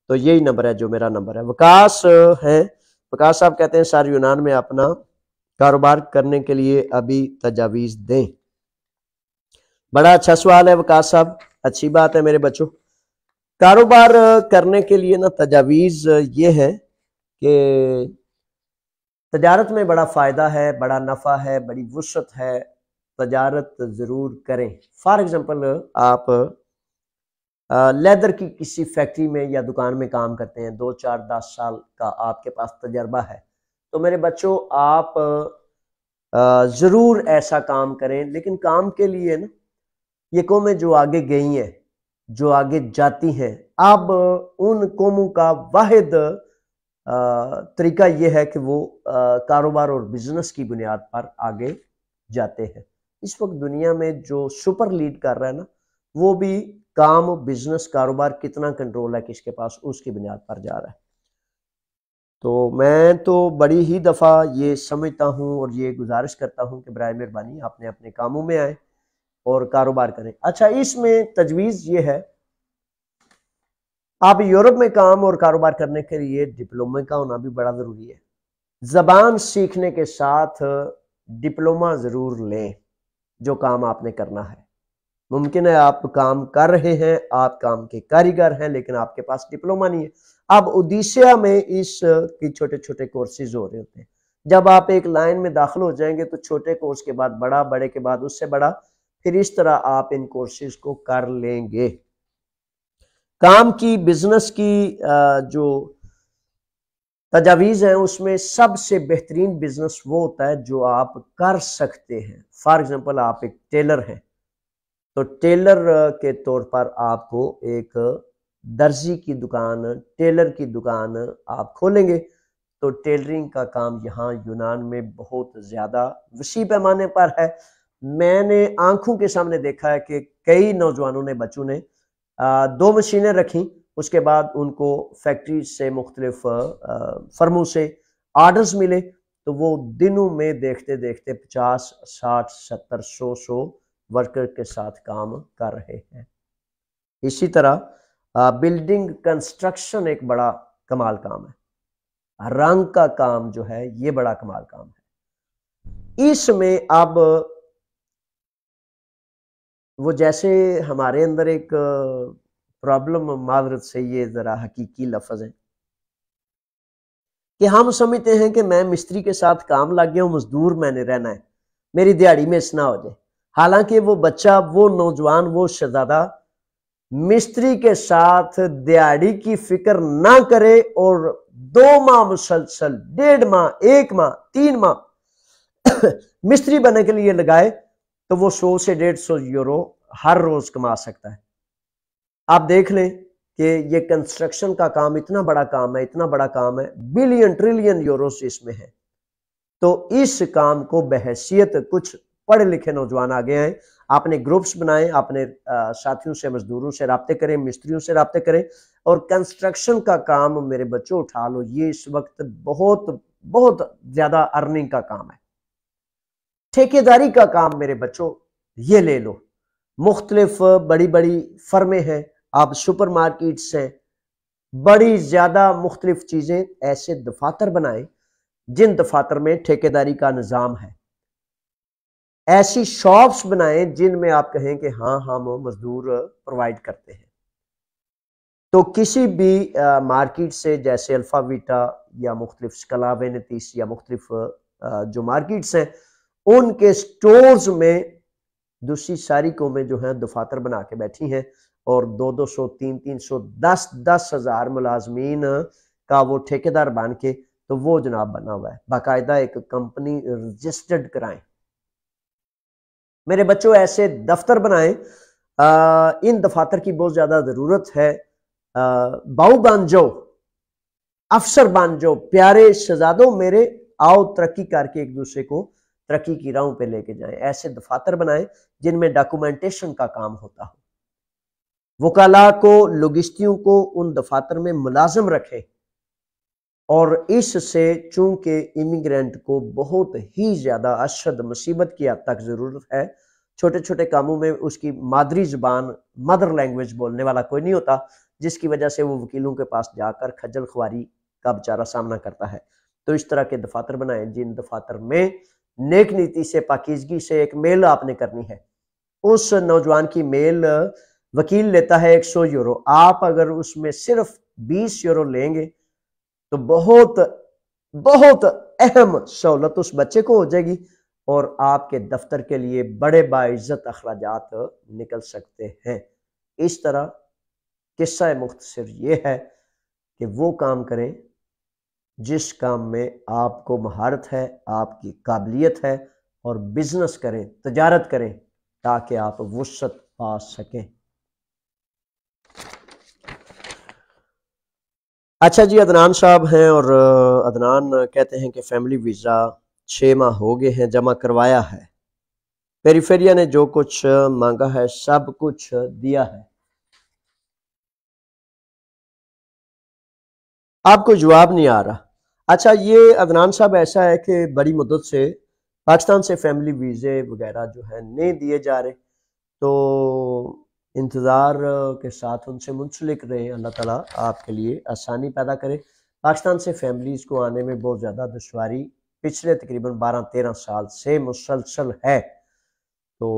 تو یہی نمبر ہے جو میرا نمبر ہے۔ وکاس ہے، وکاس صاحب کہتے ہیں سار یونان میں اپنا کاروبار کرنے کے لیے ابھی تجاویز دیں۔ بڑا اچھا سوال ہے وکاس صاحب، اچھی بات ہے میرے بچوں۔ کاروبار کرنے کے لیے نا تجاویز یہ ہے کہ تجارت میں بڑا فائدہ ہے، بڑا نفع ہے، بڑی وسعت ہے، تجارت ضرور کریں۔ فار ایگزامپل آپ لیدر کی کسی فیکٹری میں یا دکان میں کام کرتے ہیں، 2 4 10 سال کا آپ کے پاس تجربہ ہے، تو میرے بچوں آپ ضرور ایسا کام کریں، لیکن کام کے لیے نا یہ قومیں جو آگے گئی ہیں، جو آگے جاتی ہیں، اب ان قوموں کا واحد طریقہ یہ ہے کہ وہ کاروبار اور بزنس کی بنیاد پر آگے جاتے ہیں۔ اس وقت دنیا میں جو سپر لیڈ کر رہا ہے نا، وہ بھی کام، بزنس، کاروبار کتنا کنٹرول ہے کس کے پاس، اس کی بنیاد پر جا رہا ہے۔ تو میں تو بڑی ہی دفعہ یہ سمجھتا ہوں اور یہ گزارش کرتا ہوں کہ برائے مہربانی اپنے اپنے کاموں میں آئیں اور کاروبار کریں۔ اچھا اس میں تجویز یہ ہے، آپ یورپ میں کام اور کاروبار کرنے کے لیے ڈپلومے کا ہونا بھی بڑا ضروری ہے۔ زبان سیکھنے کے ساتھ ڈپلومہ ضرور لیں جو کام آپ نے کرنا ہے۔ ممکن ہے آپ کام کر رہے ہیں، آپ کام کے کاریگر ہیں، لیکن آپ کے پاس ڈپلومہ نہیں ہے۔ اب اوڈیشیا میں اس کی چھوٹے چھوٹے کورسز ہو رہے ہوتے ہیں۔ جب آپ ایک لائن میں داخل ہو جائیں گے تو چھوٹے کورس کے بعد بڑا، بڑے کے بعد اس سے بڑا، پھر اس طرح آپ ان کورسز کو کر لیں گے۔ کام کی، بزنس کی جو تجاویز ہیں اس میں سب سے بہترین بزنس وہ ہوتا ہے جو آپ کر سکتے ہیں۔ فار ایگزامپل آپ ایک ٹیلر ہیں، تو ٹیلر کے طور پر آپ کو ایک درزی کی دکان، ٹیلر کی دکان آپ کھولیں گے، تو ٹیلرنگ کا کام یہاں یونان میں بہت زیادہ وسیع پیمانے پر ہے۔ میں نے آنکھوں کے سامنے دیکھا ہے کہ کئی نوجوانوں نے، بچوں نے 2 مشینیں رکھیں، اس کے بعد ان کو فیکٹری سے، مختلف فرموں سے آرڈرز ملے، تو وہ دنوں میں دیکھتے دیکھتے 50 60 70 100 ورکر کے ساتھ کام کر رہے ہیں۔ اسی طرح بلڈنگ کنسٹرکشن ایک بڑا کمال کام ہے، رنگ کا کام جو ہے یہ بڑا کمال کام ہے۔ اس میں اب وہ جیسے ہمارے اندر ایک پرابلم، معذرت سے یہ ذرا حقیقی لفظ ہے کہ ہم سمجھتے ہیں کہ میں مستری کے ساتھ کام لگ گیا ہوں، مزدور میں نے رہنا ہے، میری دیہڑی میں اس نہ ہو جائے۔ حالانکہ وہ بچہ، وہ نوجوان، وہ شہزادہ مستری کے ساتھ دیہڑی کی فکر نہ کرے اور 2 ماہ مسلسل، 1.5 ماہ، 1 ماہ، 3 ماہ مستری بننے کے لیے لگائے، تو وہ 100 سے 150 یورو ہر روز کما سکتا ہے۔ آپ دیکھ لیں کہ یہ کنسٹرکشن کا کام اتنا بڑا کام ہے، اتنا بڑا کام ہے، بلین ٹریلین یوروز اس میں ہے۔ تو اس کام کو بحیثیت کچھ پڑھے لکھے نوجوان آگے آئیں، اپنے گروپس بنائیں، اپنے ساتھیوں سے، مزدوروں سے رابطے کریں، مستریوں سے رابطے کریں، اور کنسٹرکشن کا کام میرے بچوں اٹھا لو۔ یہ اس وقت بہت بہت زیادہ ارننگ کا کام ہے۔ ٹھیکیداری کا کام میرے بچوں یہ لے لو، مختلف بڑی بڑی فرمیں ہیں، آپ سپر مارکیٹس ہیں، بڑی زیادہ مختلف چیزیں، ایسے دفاتر بنائیں جن دفاتر میں ٹھیکیداری کا نظام ہے، ایسی شاپس بنائیں جن میں آپ کہیں کہ ہاں ہم مزدور پرووائڈ کرتے ہیں۔ تو کسی بھی مارکیٹ سے، جیسے الفا ویٹا یا مختلف سکلا وینتیس یا مختلف جو مارکیٹس ہیں ان کے سٹورز میں دوسری ساری قومیں جو ہیں دفاتر بنا کے بیٹھی ہیں اور 200 300 10 ہزار ملازمین کا وہ ٹھیکیدار بن کے تو وہ جناب بنا ہوا ہے. باقاعدہ ایک کمپنی رجسٹرڈ کرائیں. میرے بچوں ایسے دفتر بنائیں. ان دفاتر کی بہت زیادہ ضرورت ہے. باؤ بن جاؤ، افسر بن جاؤ، پیارے شہزادوں میرے، آؤ ترقی کر کے ایک دوسرے کو ترقی کی راہوں پہ لے کے جائیں. ایسے دفاتر بنائیں جن میں ڈاکومنٹیشن کا کام ہوتا ہو. وکلاء کو، لوگستیوں کو ان دفاتر میں ملازم رکھیں. اور اس سے چونکہ امیگرینٹ کو بہت ہی زیادہ اشد مصیبت کی حد تک ضرورت ہے، چھوٹے چھوٹے کاموں میں اس کی مادری زبان، مدر لینگویج بولنے والا کوئی نہیں ہوتا، جس کی وجہ سے وہ وکیلوں کے پاس جا کر خجل خواری کا بیچارہ سامنا کرتا ہے. تو اس طرح کے دفاتر بنائیں جن دفاتر میں نیک نیتی سے، پاکیزگی سے ایک میل آپ نے کرنی ہے. اس نوجوان کی میل وکیل لیتا ہے 100 یورو. آپ اگر اس میں صرف 20 یورو لیں گے تو بہت بہت اہم سہولت اس بچے کو ہو جائے گی اور آپ کے دفتر کے لیے بڑے باعزت اخراجات نکل سکتے ہیں. اس طرح قصہ مختصر یہ ہے کہ وہ کام کریں جس کام میں آپ کو مہارت ہے، آپ کی قابلیت ہے، اور بزنس کریں، تجارت کریں تاکہ آپ وسعت پا سکیں. اچھا جی، عدنان صاحب ہیں اور عدنان کہتے ہیں کہ فیملی ویزا 6 ماہ ہو گئے ہیں، جمع کروایا ہے. پیریفیریا نے جو کچھ مانگا ہے سب کچھ دیا ہے. آپ کو جواب نہیں آ رہا. اچھا، یہ عدنان صاحب ایسا ہے کہ بڑی مدت سے پاکستان سے فیملی ویزے وغیرہ جو ہیں نہیں دیے جا رہے، تو انتظار کے ساتھ ان سے منسلک رہے. اللہ تعالیٰ آپ کے لیے آسانی پیدا کرے. پاکستان سے فیملیز کو آنے میں بہت زیادہ دشواری پچھلے تقریباً 12-13 سال سے مسلسل ہے. تو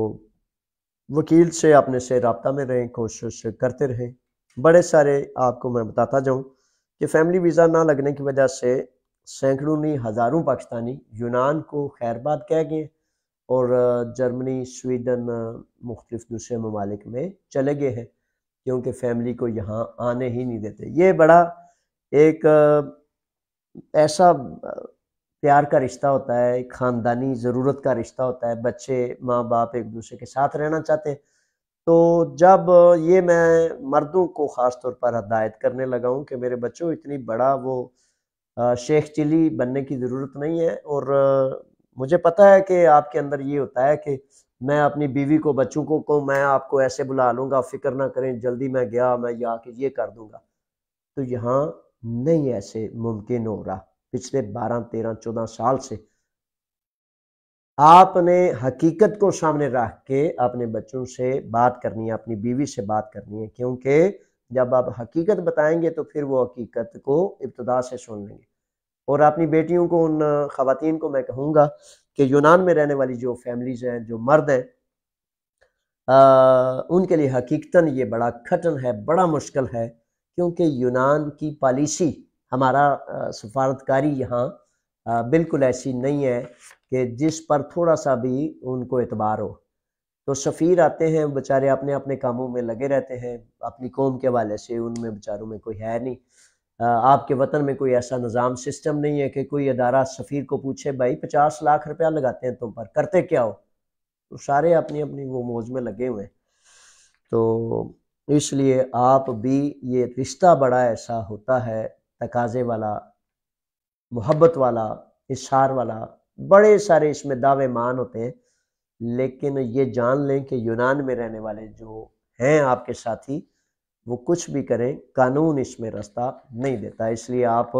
وکیل سے اپنے سے رابطہ میں رہیں، کوشش کرتے رہیں. بڑے سارے آپ کو میں بتاتا جاؤں کہ فیملی ویزا نہ لگنے کی وجہ سے سینکڑوں نہیں ہزاروں پاکستانی یونان کو خیر بات کہہ گئے اور جرمنی، سویڈن، مختلف دوسرے ممالک میں چلے گئے ہیں کیونکہ فیملی کو یہاں آنے ہی نہیں دیتے. یہ بڑا ایک ایسا پیار کا رشتہ ہوتا ہے، ایک خاندانی ضرورت کا رشتہ ہوتا ہے. بچے، ماں باپ ایک دوسرے کے ساتھ رہنا چاہتے ہیں. تو جب یہ میں مردوں کو خاص طور پر ہدایت کرنے لگا ہوں کہ میرے بچوں اتنی بڑا وہ شیخ چلی بننے کی ضرورت نہیں ہے، اور مجھے پتہ ہے کہ آپ کے اندر یہ ہوتا ہے کہ میں اپنی بیوی کو، بچوں کو میں آپ کو ایسے بلا لوں گا، فکر نہ کریں، جلدی میں گیا، میں یہ کہ یہ کر دوں گا. تو یہاں نہیں ایسے ممکن ہو رہا. پچھلے 12-13-14 سال سے آپ نے حقیقت کو سامنے رکھ کے اپنے بچوں سے بات کرنی ہے، اپنی بیوی سے بات کرنی ہے، کیونکہ جب آپ حقیقت بتائیں گے تو پھر وہ حقیقت کو ابتدا سے سن لیں گے. اور اپنی بیٹیوں کو، ان خواتین کو میں کہوں گا کہ یونان میں رہنے والی جو فیملیز ہیں، جو مرد ہیں، ان کے لیے حقیقتاً یہ بڑا کھٹن ہے، بڑا مشکل ہے، کیونکہ یونان کی پالیسی، ہمارا سفارتکاری یہاں بالکل ایسی نہیں ہے کہ جس پر تھوڑا سا بھی ان کو اعتبار ہو. تو سفیر آتے ہیں بیچارے، اپنے اپنے کاموں میں لگے رہتے ہیں، اپنی قوم کے حوالے سے ان میں بیچاروں میں کوئی ہے نہیں. آپ کے وطن میں کوئی ایسا نظام سسٹم نہیں ہے کہ کوئی ادارہ سفیر کو پوچھے بھائی 50 لاکھ روپیہ لگاتے ہیں تم پر، کرتے کیا ہو؟ تو سارے اپنی اپنی وہ موج میں لگے ہوئے ہیں. تو اس لیے آپ بھی، یہ رشتہ بڑا ایسا ہوتا ہے، تقاضے والا، محبت والا، اظہار والا، بڑے سارے اس میں دعوے مان ہوتے ہیں. لیکن یہ جان لیں کہ یونان میں رہنے والے جو ہیں آپ کے ساتھی، وہ کچھ بھی کریں، قانون اس میں راستہ نہیں دیتا. اس لیے آپ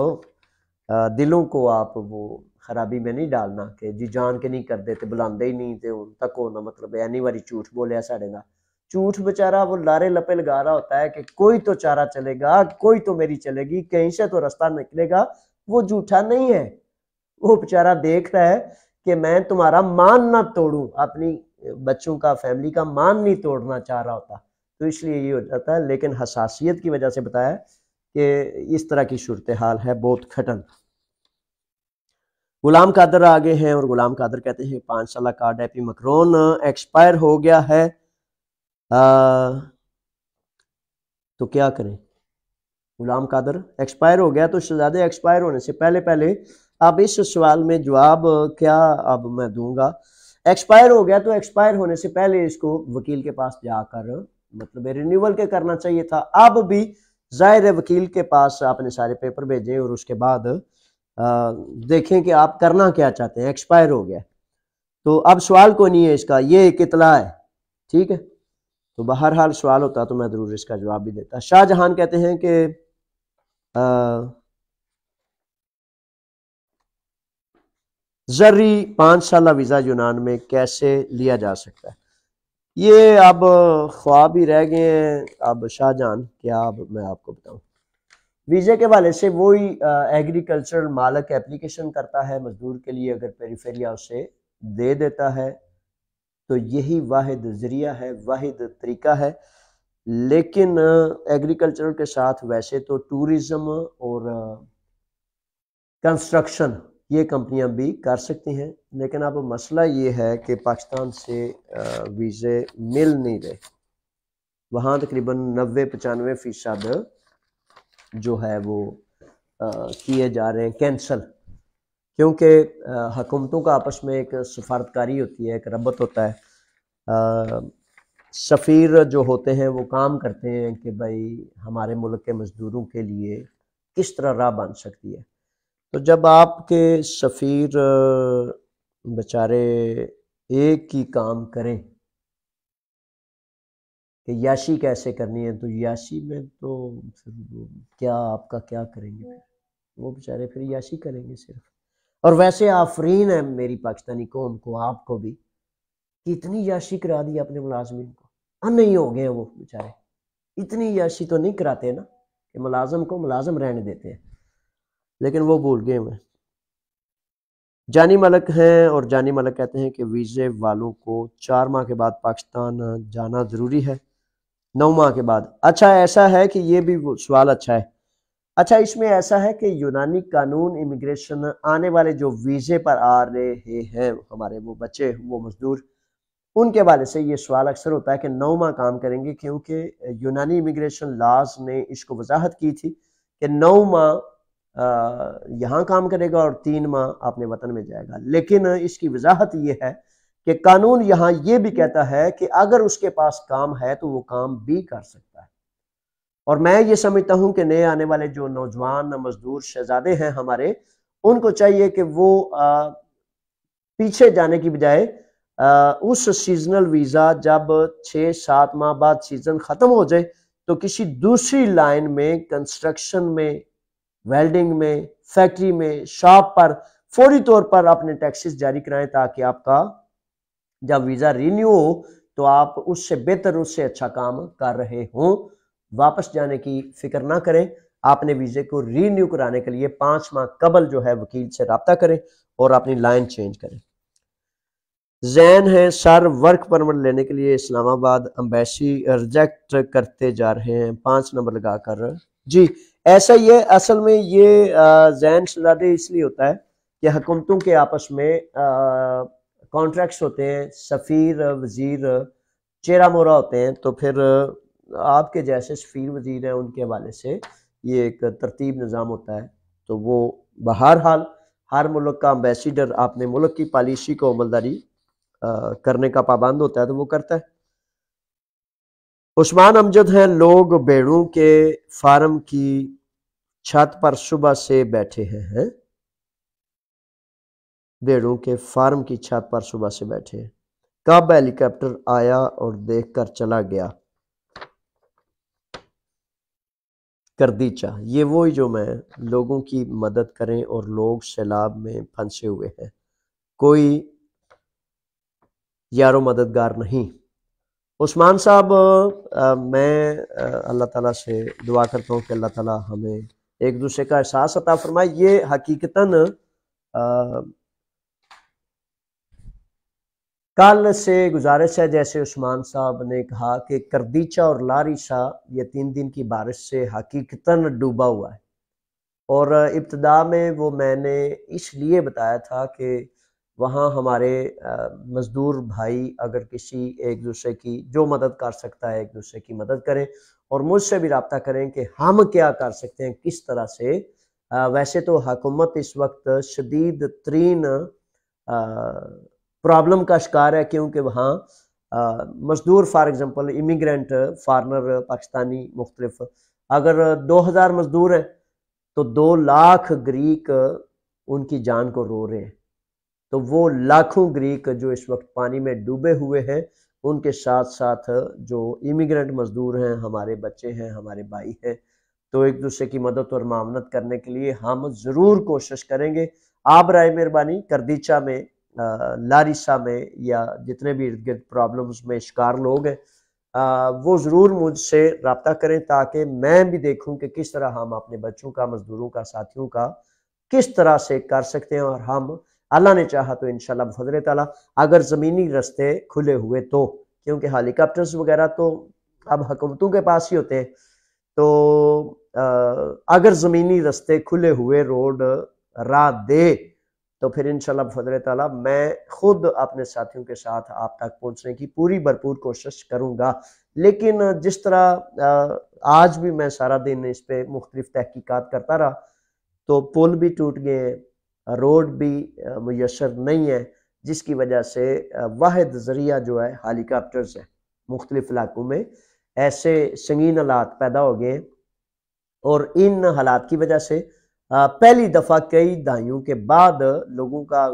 دلوں کو آپ وہ خرابی میں نہیں ڈالنا کہ جی جان کے نہیں کر دیتے، بلاندے ہی نہیں تے ان تک ہونا، مطلب اینی واری جھوٹ بولیا ساڑے نا. جھوٹ بیچارہ وہ لارے لپے لگا رہا ہوتا ہے کہ کوئی تو چارہ چلے گا، کوئی تو میری چلے گی، کہیں سے تو راستہ نکلے گا. وہ جھوٹا نہیں ہے، وہ بیچارہ دیکھ رہا ہے کہ میں تمہارا مان نہ توڑوں، اپنی بچوں کا، فیملی کا مان نہیں توڑنا چاہ رہا ہوتا. تو اس لیے یہ ہو جاتا ہے. لیکن حساسیت کی وجہ سے بتایا کہ اس طرح کی صورتحال ہے بہت کھٹن. غلام قادر آگے ہیں اور غلام قادر کہتے ہیں 5 سالہ کارڈ ایپی مکرون ایکسپائر ہو گیا ہے تو کیا کریں؟ غلام قادر ایکسپائر ہو گیا تو شہزادے ایکسپائر ہونے سے پہلے پہلے اب اس سوال میں جواب کیا اب میں دوں گا؟ ایکسپائر ہو گیا تو ایکسپائر ہونے سے پہلے اس کو وکیل کے پاس جا کر مطلب رینیول کے کرنا چاہیے تھا. اب بھی ظاہر ہے وکیل کے پاس آپ نے سارے پیپر بھیجیں اور اس کے بعد دیکھیں کہ آپ کرنا کیا چاہتے ہیں. ایکسپائر ہو گیا تو اب سوال کوئی نہیں ہے اس کا، یہ ایک اطلاع ہے. ٹھیک ہے، تو بہرحال سوال ہوتا تو میں ضرور اس کا جواب بھی دیتا. شاہ جہان کہتے ہیں کہ زرعی 5 سالہ ویزا یونان میں کیسے لیا جا سکتا ہے؟ یہ اب خواب ہی رہ گئے ہیں. اب شاہ جان کیا اب میں آپ کو بتاؤں، ویزے کے حوالے سے وہی ایگریکلچرل مالک اپلیکیشن کرتا ہے مزدور کے لیے، اگر پیریفیریا اسے دے دیتا ہے تو یہی واحد ذریعہ ہے، واحد طریقہ ہے. لیکن ایگریکلچر کے ساتھ ویسے تو ٹورزم اور کنسٹرکشن یہ کمپنیاں بھی کر سکتی ہیں. لیکن اب مسئلہ یہ ہے کہ پاکستان سے ویزے مل نہیں رہے، وہاں تقریباً 90-95% جو ہے وہ کیے جا رہے ہیں کینسل، کیونکہ حکومتوں کا آپس میں ایک سفارتکاری ہوتی ہے، ایک ربط ہوتا ہے. سفیر جو ہوتے ہیں وہ کام کرتے ہیں کہ بھائی ہمارے ملک کے مزدوروں کے لیے کس طرح راہ بن سکتی ہے. تو جب آپ کے سفیر بیچارے ایک ہی کام کریں کہ یاشی کیسے کرنی ہے، تو یاشی میں تو کیا آپ کا کیا کریں گے پھر وہ بیچارے، پھر یاشی کریں گے صرف. اور ویسے آفرین ہے میری پاکستانی قوم کو، آپ کو بھی، کہ اتنی یاشی کرا دی اپنے ملازمین کو، نہیں ہو گئے ہیں وہ بیچارے. اتنی یاشی تو نہیں کراتے نا کہ ملازم کو ملازم رہنے دیتے ہیں، لیکن وہ بھول گئے میں. جانی ملک ہیں اور جانی ملک کہتے ہیں کہ ویزے والوں کو 4 ماہ کے بعد پاکستان جانا ضروری ہے، 9 ماہ کے بعد. اچھا ایسا ہے کہ یہ بھی سوال اچھا ہے. اچھا اس میں ایسا ہے کہ یونانی قانون امیگریشن آنے والے جو ویزے پر آ رہے ہیں ہمارے وہ بچے وہ مزدور، ان کے حوالے سے یہ سوال اکثر ہوتا ہے کہ 9 ماہ کام کریں گے، کیونکہ یونانی امیگریشن لاز نے اس کو وضاحت کی تھی کہ 9 ماہ یہاں کام کرے گا اور 3 ماہ اپنے وطن میں جائے گا. لیکن اس کی وضاحت یہ ہے کہ قانون یہاں یہ بھی کہتا ہے کہ اگر اس کے پاس کام ہے تو وہ کام بھی کر سکتا ہے. اور میں یہ سمجھتا ہوں کہ نئے آنے والے جو نوجوان مزدور شہزادے ہیں ہمارے، ان کو چاہیے کہ وہ پیچھے جانے کی بجائے اس سیزنل ویزا جب 6-7 ماہ بعد سیزن ختم ہو جائے تو کسی دوسری لائن میں، کنسٹرکشن میں، ویلڈنگ میں، فیکٹری میں، شاپ پر فوری طور پر اپنے ٹیکسز جاری کرائیں، تاکہ آپ کا جب ویزا رینیو ہو تو آپ اس سے بہتر، اس سے اچھا کام کر رہے ہوں. واپس جانے کی فکر نہ کریں. آپ نے ویزے کو رینیو کرانے کے لیے 5 ماہ قبل جو ہے وکیل سے رابطہ کریں اور اپنی لائن چینج کریں. زین ہے سر، ورک پرمٹ لینے کے لیے اسلام آباد امبیسی ریجیکٹ کرتے جا رہے ہیں 5 نمبر لگا کر. جی ایسا ہی ہے، اصل میں یہ زین شہزادے اس لیے ہوتا ہے کہ حکومتوں کے آپس میں کانٹریکٹس ہوتے ہیں، سفیر وزیر چہرہ مورا ہوتے ہیں، تو پھر آپ کے جیسے سفیر وزیر ہیں ان کے حوالے سے یہ ایک ترتیب نظام ہوتا ہے. تو وہ بہرحال ہر ملک کا امبیسیڈر اپنے ملک کی پالیسی کو عملداری کرنے کا پابند ہوتا ہے تو وہ کرتا ہے. عثمان امجد ہیں، لوگ بیڑوں کے فارم کی چھت پر صبح سے بیٹھے ہیں. بیڑوں کے فارم کی چھت پر صبح سے بیٹھے ہیں. کب ہیلی کاپٹر آیا اور دیکھ کر چلا گیا؟ کردیچا، یہ وہی جو میں لوگوں کی مدد کریں اور لوگ سیلاب میں پھنسے ہوئے ہیں، کوئی یارو مددگار نہیں. عثمان صاحب میں اللہ تعالیٰ سے دعا کرتا ہوں کہ اللہ تعالیٰ ہمیں ایک دوسرے کا احساس عطا فرمائے. یہ حقیقتاً کل سے گزارش ہے، جیسے عثمان صاحب نے کہا کہ کردیچا اور لاریسا یہ 3 دن کی بارش سے حقیقتاً ڈوبا ہوا ہے اور ابتدا میں وہ میں نے اس لیے بتایا تھا کہ وہاں ہمارے مزدور بھائی اگر کسی ایک دوسرے کی جو مدد کر سکتا ہے ایک دوسرے کی مدد کریں اور مجھ سے بھی رابطہ کریں کہ ہم کیا کر سکتے ہیں کس طرح سے۔ ویسے تو حکومت اس وقت شدید ترین پرابلم کا شکار ہے، کیونکہ وہاں مزدور for example immigrant foreigner Pakistani مختلف اگر 2000 مزدور ہیں تو 2 لاکھ گریک ان کی جان کو رو رہے ہیں۔ تو وہ لاکھوں گریک جو اس وقت پانی میں ڈوبے ہوئے ہیں، ان کے ساتھ ساتھ جو امیگرینٹ مزدور ہیں، ہمارے بچے ہیں، ہمارے بھائی ہیں، تو ایک دوسرے کی مدد اور معاونت کرنے کے لیے ہم ضرور کوشش کریں گے۔ آپ برائے مہربانی کردیچا میں، لاریسا میں یا جتنے بھی ارد گرد پرابلمز میں شکار لوگ ہیں، وہ ضرور مجھ سے رابطہ کریں تاکہ میں بھی دیکھوں کہ کس طرح ہم اپنے بچوں کا، مزدوروں کا، ساتھیوں کا کس طرح سے کر سکتے ہیں۔ اور ہم اللہ نے چاہا تو انشاءاللہ بفضل تعالیٰ اگر زمینی رستے کھلے ہوئے تو، کیونکہ ہیلی کاپٹرز وغیرہ تو اب حکومتوں کے پاس ہی ہوتے ہیں، تو اگر زمینی رستے کھلے ہوئے روڈ راہ دے تو پھر انشاءاللہ بفضل تعالیٰ میں خود اپنے ساتھیوں کے ساتھ آپ تک پہنچنے کی پوری بھرپور کوشش کروں گا۔ لیکن جس طرح آج بھی میں سارا دن اس پہ مختلف تحقیقات کرتا رہا تو پل بھی ٹوٹ گئے، روڈ بھی میسر نہیں ہے، جس کی وجہ سے واحد ذریعہ جو ہے ہیلی کاپٹرز ہے۔ مختلف علاقوں میں ایسے سنگین حالات پیدا ہو گئے اور ان حالات کی وجہ سے پہلی دفعہ کئی دہائیوں کے بعد لوگوں کا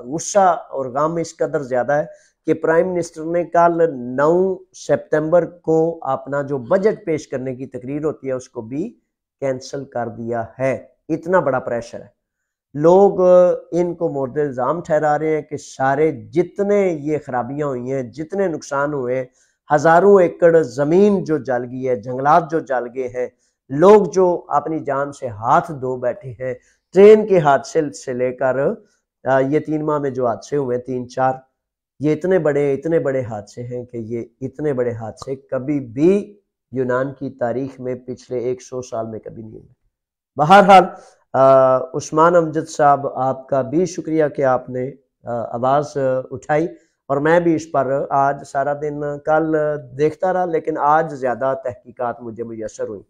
غصہ اور غم اس قدر زیادہ ہے کہ پرائم منسٹر نے کل 9 سپتمبر کو اپنا جو بجٹ پیش کرنے کی تقریر ہوتی ہے اس کو بھی کینسل کر دیا ہے۔ اتنا بڑا پریشر ہے، لوگ ان کو مورد الزام ٹھہرا رہے ہیں کہ سارے جتنے یہ خرابیاں ہوئی ہیں، جتنے نقصان ہوئے ہیں، ہزاروں ایکڑ زمین جو جل گئی ہے، جنگلات جو جل گئے ہیں، لوگ جو اپنی جان سے ہاتھ دھو بیٹھے ہیں، ٹرین کے حادثے سے لے کر یہ 3 ماہ میں جو حادثے ہوئے 3-4، یہ اتنے بڑے حادثے ہیں کہ یہ اتنے بڑے حادثے کبھی بھی یونان کی تاریخ میں پچھلے 100 سال میں کبھی نہیں ہوئے۔ بہرحال عثمان امجد صاحب، آپ کا بھی شکریہ کہ آپ نے آواز اٹھائی، اور میں بھی اس پر آج سارا دن کل دیکھتا رہا لیکن آج زیادہ تحقیقات مجھے میسر ہوئی،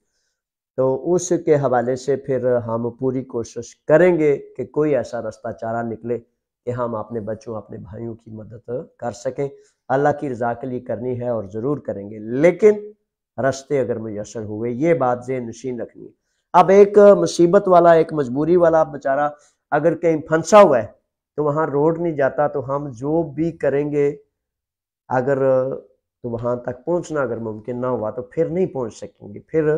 تو اس کے حوالے سے پھر ہم پوری کوشش کریں گے کہ کوئی ایسا رستہ چارہ نکلے کہ ہم اپنے بچوں، اپنے بھائیوں کی مدد کر سکیں۔ اللہ کی رضا کے لیے کرنی ہے اور ضرور کریں گے، لیکن رستے اگر میسر ہوئے، یہ بات ذہن نشین رکھنی ہے۔ اب ایک مصیبت والا، ایک مجبوری والا بیچارہ اگر کہیں پھنسا ہوا ہے تو وہاں روڈ نہیں جاتا، تو ہم جو بھی کریں گے اگر تو وہاں تک پہنچنا اگر ممکن نہ ہوا تو پھر نہیں پہنچ سکیں گے، پھر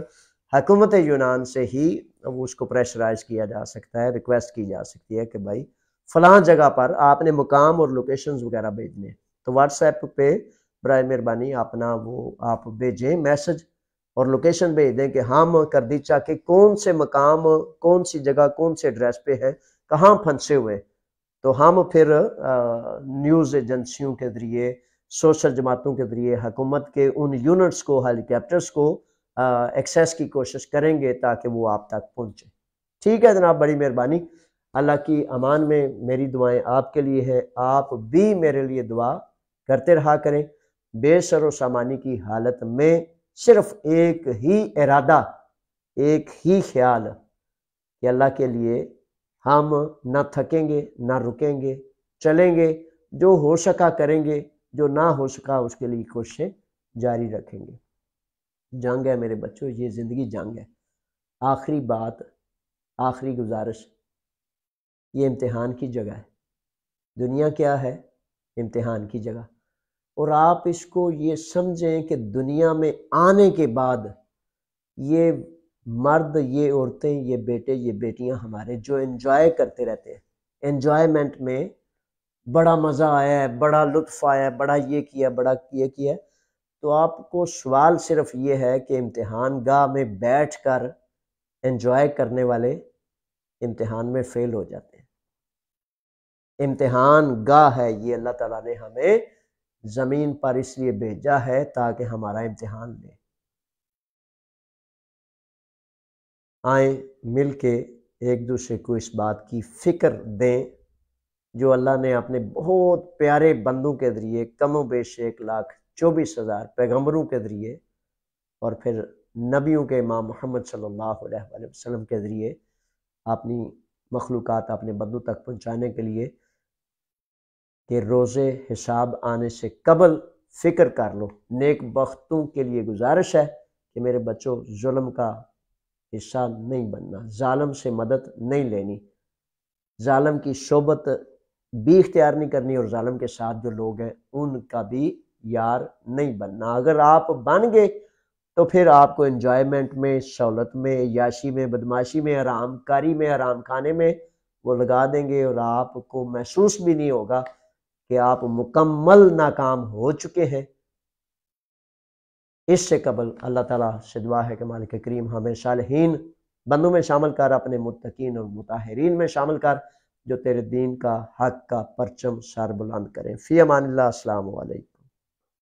حکومت یونان سے ہی اس کو پریشرائز کیا جا سکتا ہے، ریکویسٹ کی جا سکتی ہے کہ بھائی فلاں جگہ پر آپ نے مقام اور لوکیشنز وغیرہ بھیجنے، تو واٹس ایپ پہ برائے مہربانی اپنا وہ آپ بھیجیں میسج اور لوکیشن بھیج دیں کہ ہم کردیچا کے کون سے مقام، کون سی جگہ، کون سے ایڈریس پہ ہیں، کہاں پھنسے ہوئے، تو ہم پھر نیوز ایجنسیوں کے ذریعے، سوشل جماعتوں کے ذریعے حکومت کے ان یونٹس کو، ہیلی کاپٹرز کو ایکسیس کی کوشش کریں گے تاکہ وہ آپ تک پہنچے۔ ٹھیک ہے جناب، بڑی مہربانی، اللہ کی امان میں میری دعائیں آپ کے لیے ہیں، آپ بھی میرے لیے دعا کرتے رہا کریں۔ بے سر و سامانی کی حالت میں صرف ایک ہی ارادہ، ایک ہی خیال کہ اللہ کے لیے ہم نہ تھکیں گے، نہ رکیں گے، چلیں گے، جو ہو سکا کریں گے، جو نہ ہو سکا اس کے لیے کوششیں جاری رکھیں گے۔ جنگ ہے میرے بچوں، یہ زندگی جنگ ہے۔ آخری بات، آخری گزارش، یہ امتحان کی جگہ ہے۔ دنیا کیا ہے؟ امتحان کی جگہ، اور آپ اس کو یہ سمجھیں کہ دنیا میں آنے کے بعد یہ مرد، یہ عورتیں، یہ بیٹے، یہ بیٹیاں ہمارے جو انجوائے کرتے رہتے ہیں، انجوائمنٹ میں بڑا مزہ آیا ہے، بڑا لطف آیا ہے، بڑا یہ کیا، بڑا یہ کیا، تو آپ کو سوال صرف یہ ہے کہ امتحان گاہ میں بیٹھ کر انجوائے کرنے والے امتحان میں فیل ہو جاتے ہیں۔ امتحان گاہ ہے یہ، اللہ تعالیٰ نے ہمیں زمین پر اس لیے بھیجا ہے تاکہ ہمارا امتحان لے۔ آئیں مل کے ایک دوسرے کو اس بات کی فکر دیں جو اللہ نے اپنے بہت پیارے بندوں کے ذریعے کم و بیش 1,24,000 پیغمبروں کے ذریعے اور پھر نبیوں کے امام محمد صلی اللہ علیہ وآلہ وسلم کے ذریعے اپنی مخلوقات اپنے بندوں تک پہنچانے کے لیے کہ روز حساب آنے سے قبل فکر کر لو۔ نیک بختوں کے لیے گزارش ہے کہ میرے بچوں ظلم کا حصہ نہیں بننا، ظالم سے مدد نہیں لینی، ظالم کی صحبت بھی اختیار نہیں کرنی، اور ظالم کے ساتھ جو لوگ ہیں ان کا بھی یار نہیں بننا۔ اگر آپ بن گئے تو پھر آپ کو انجوائمنٹ میں، سہولت میں، عیاشی میں، بدماشی میں، آرام کاری میں، آرام کھانے میں وہ لگا دیں گے، اور آپ کو محسوس بھی نہیں ہوگا کہ آپ مکمل ناکام ہو چکے ہیں۔ اس سے قبل اللہ تعالیٰ سے دعا ہے کہ مالک کریم ہمیں صالحین بندوں میں شامل کر، اپنے متقین اور مطہرین میں شامل کر، جو تیرے دین کا حق کا پرچم سر بلند کریں۔ فی امان اللہ، السلام علیکم۔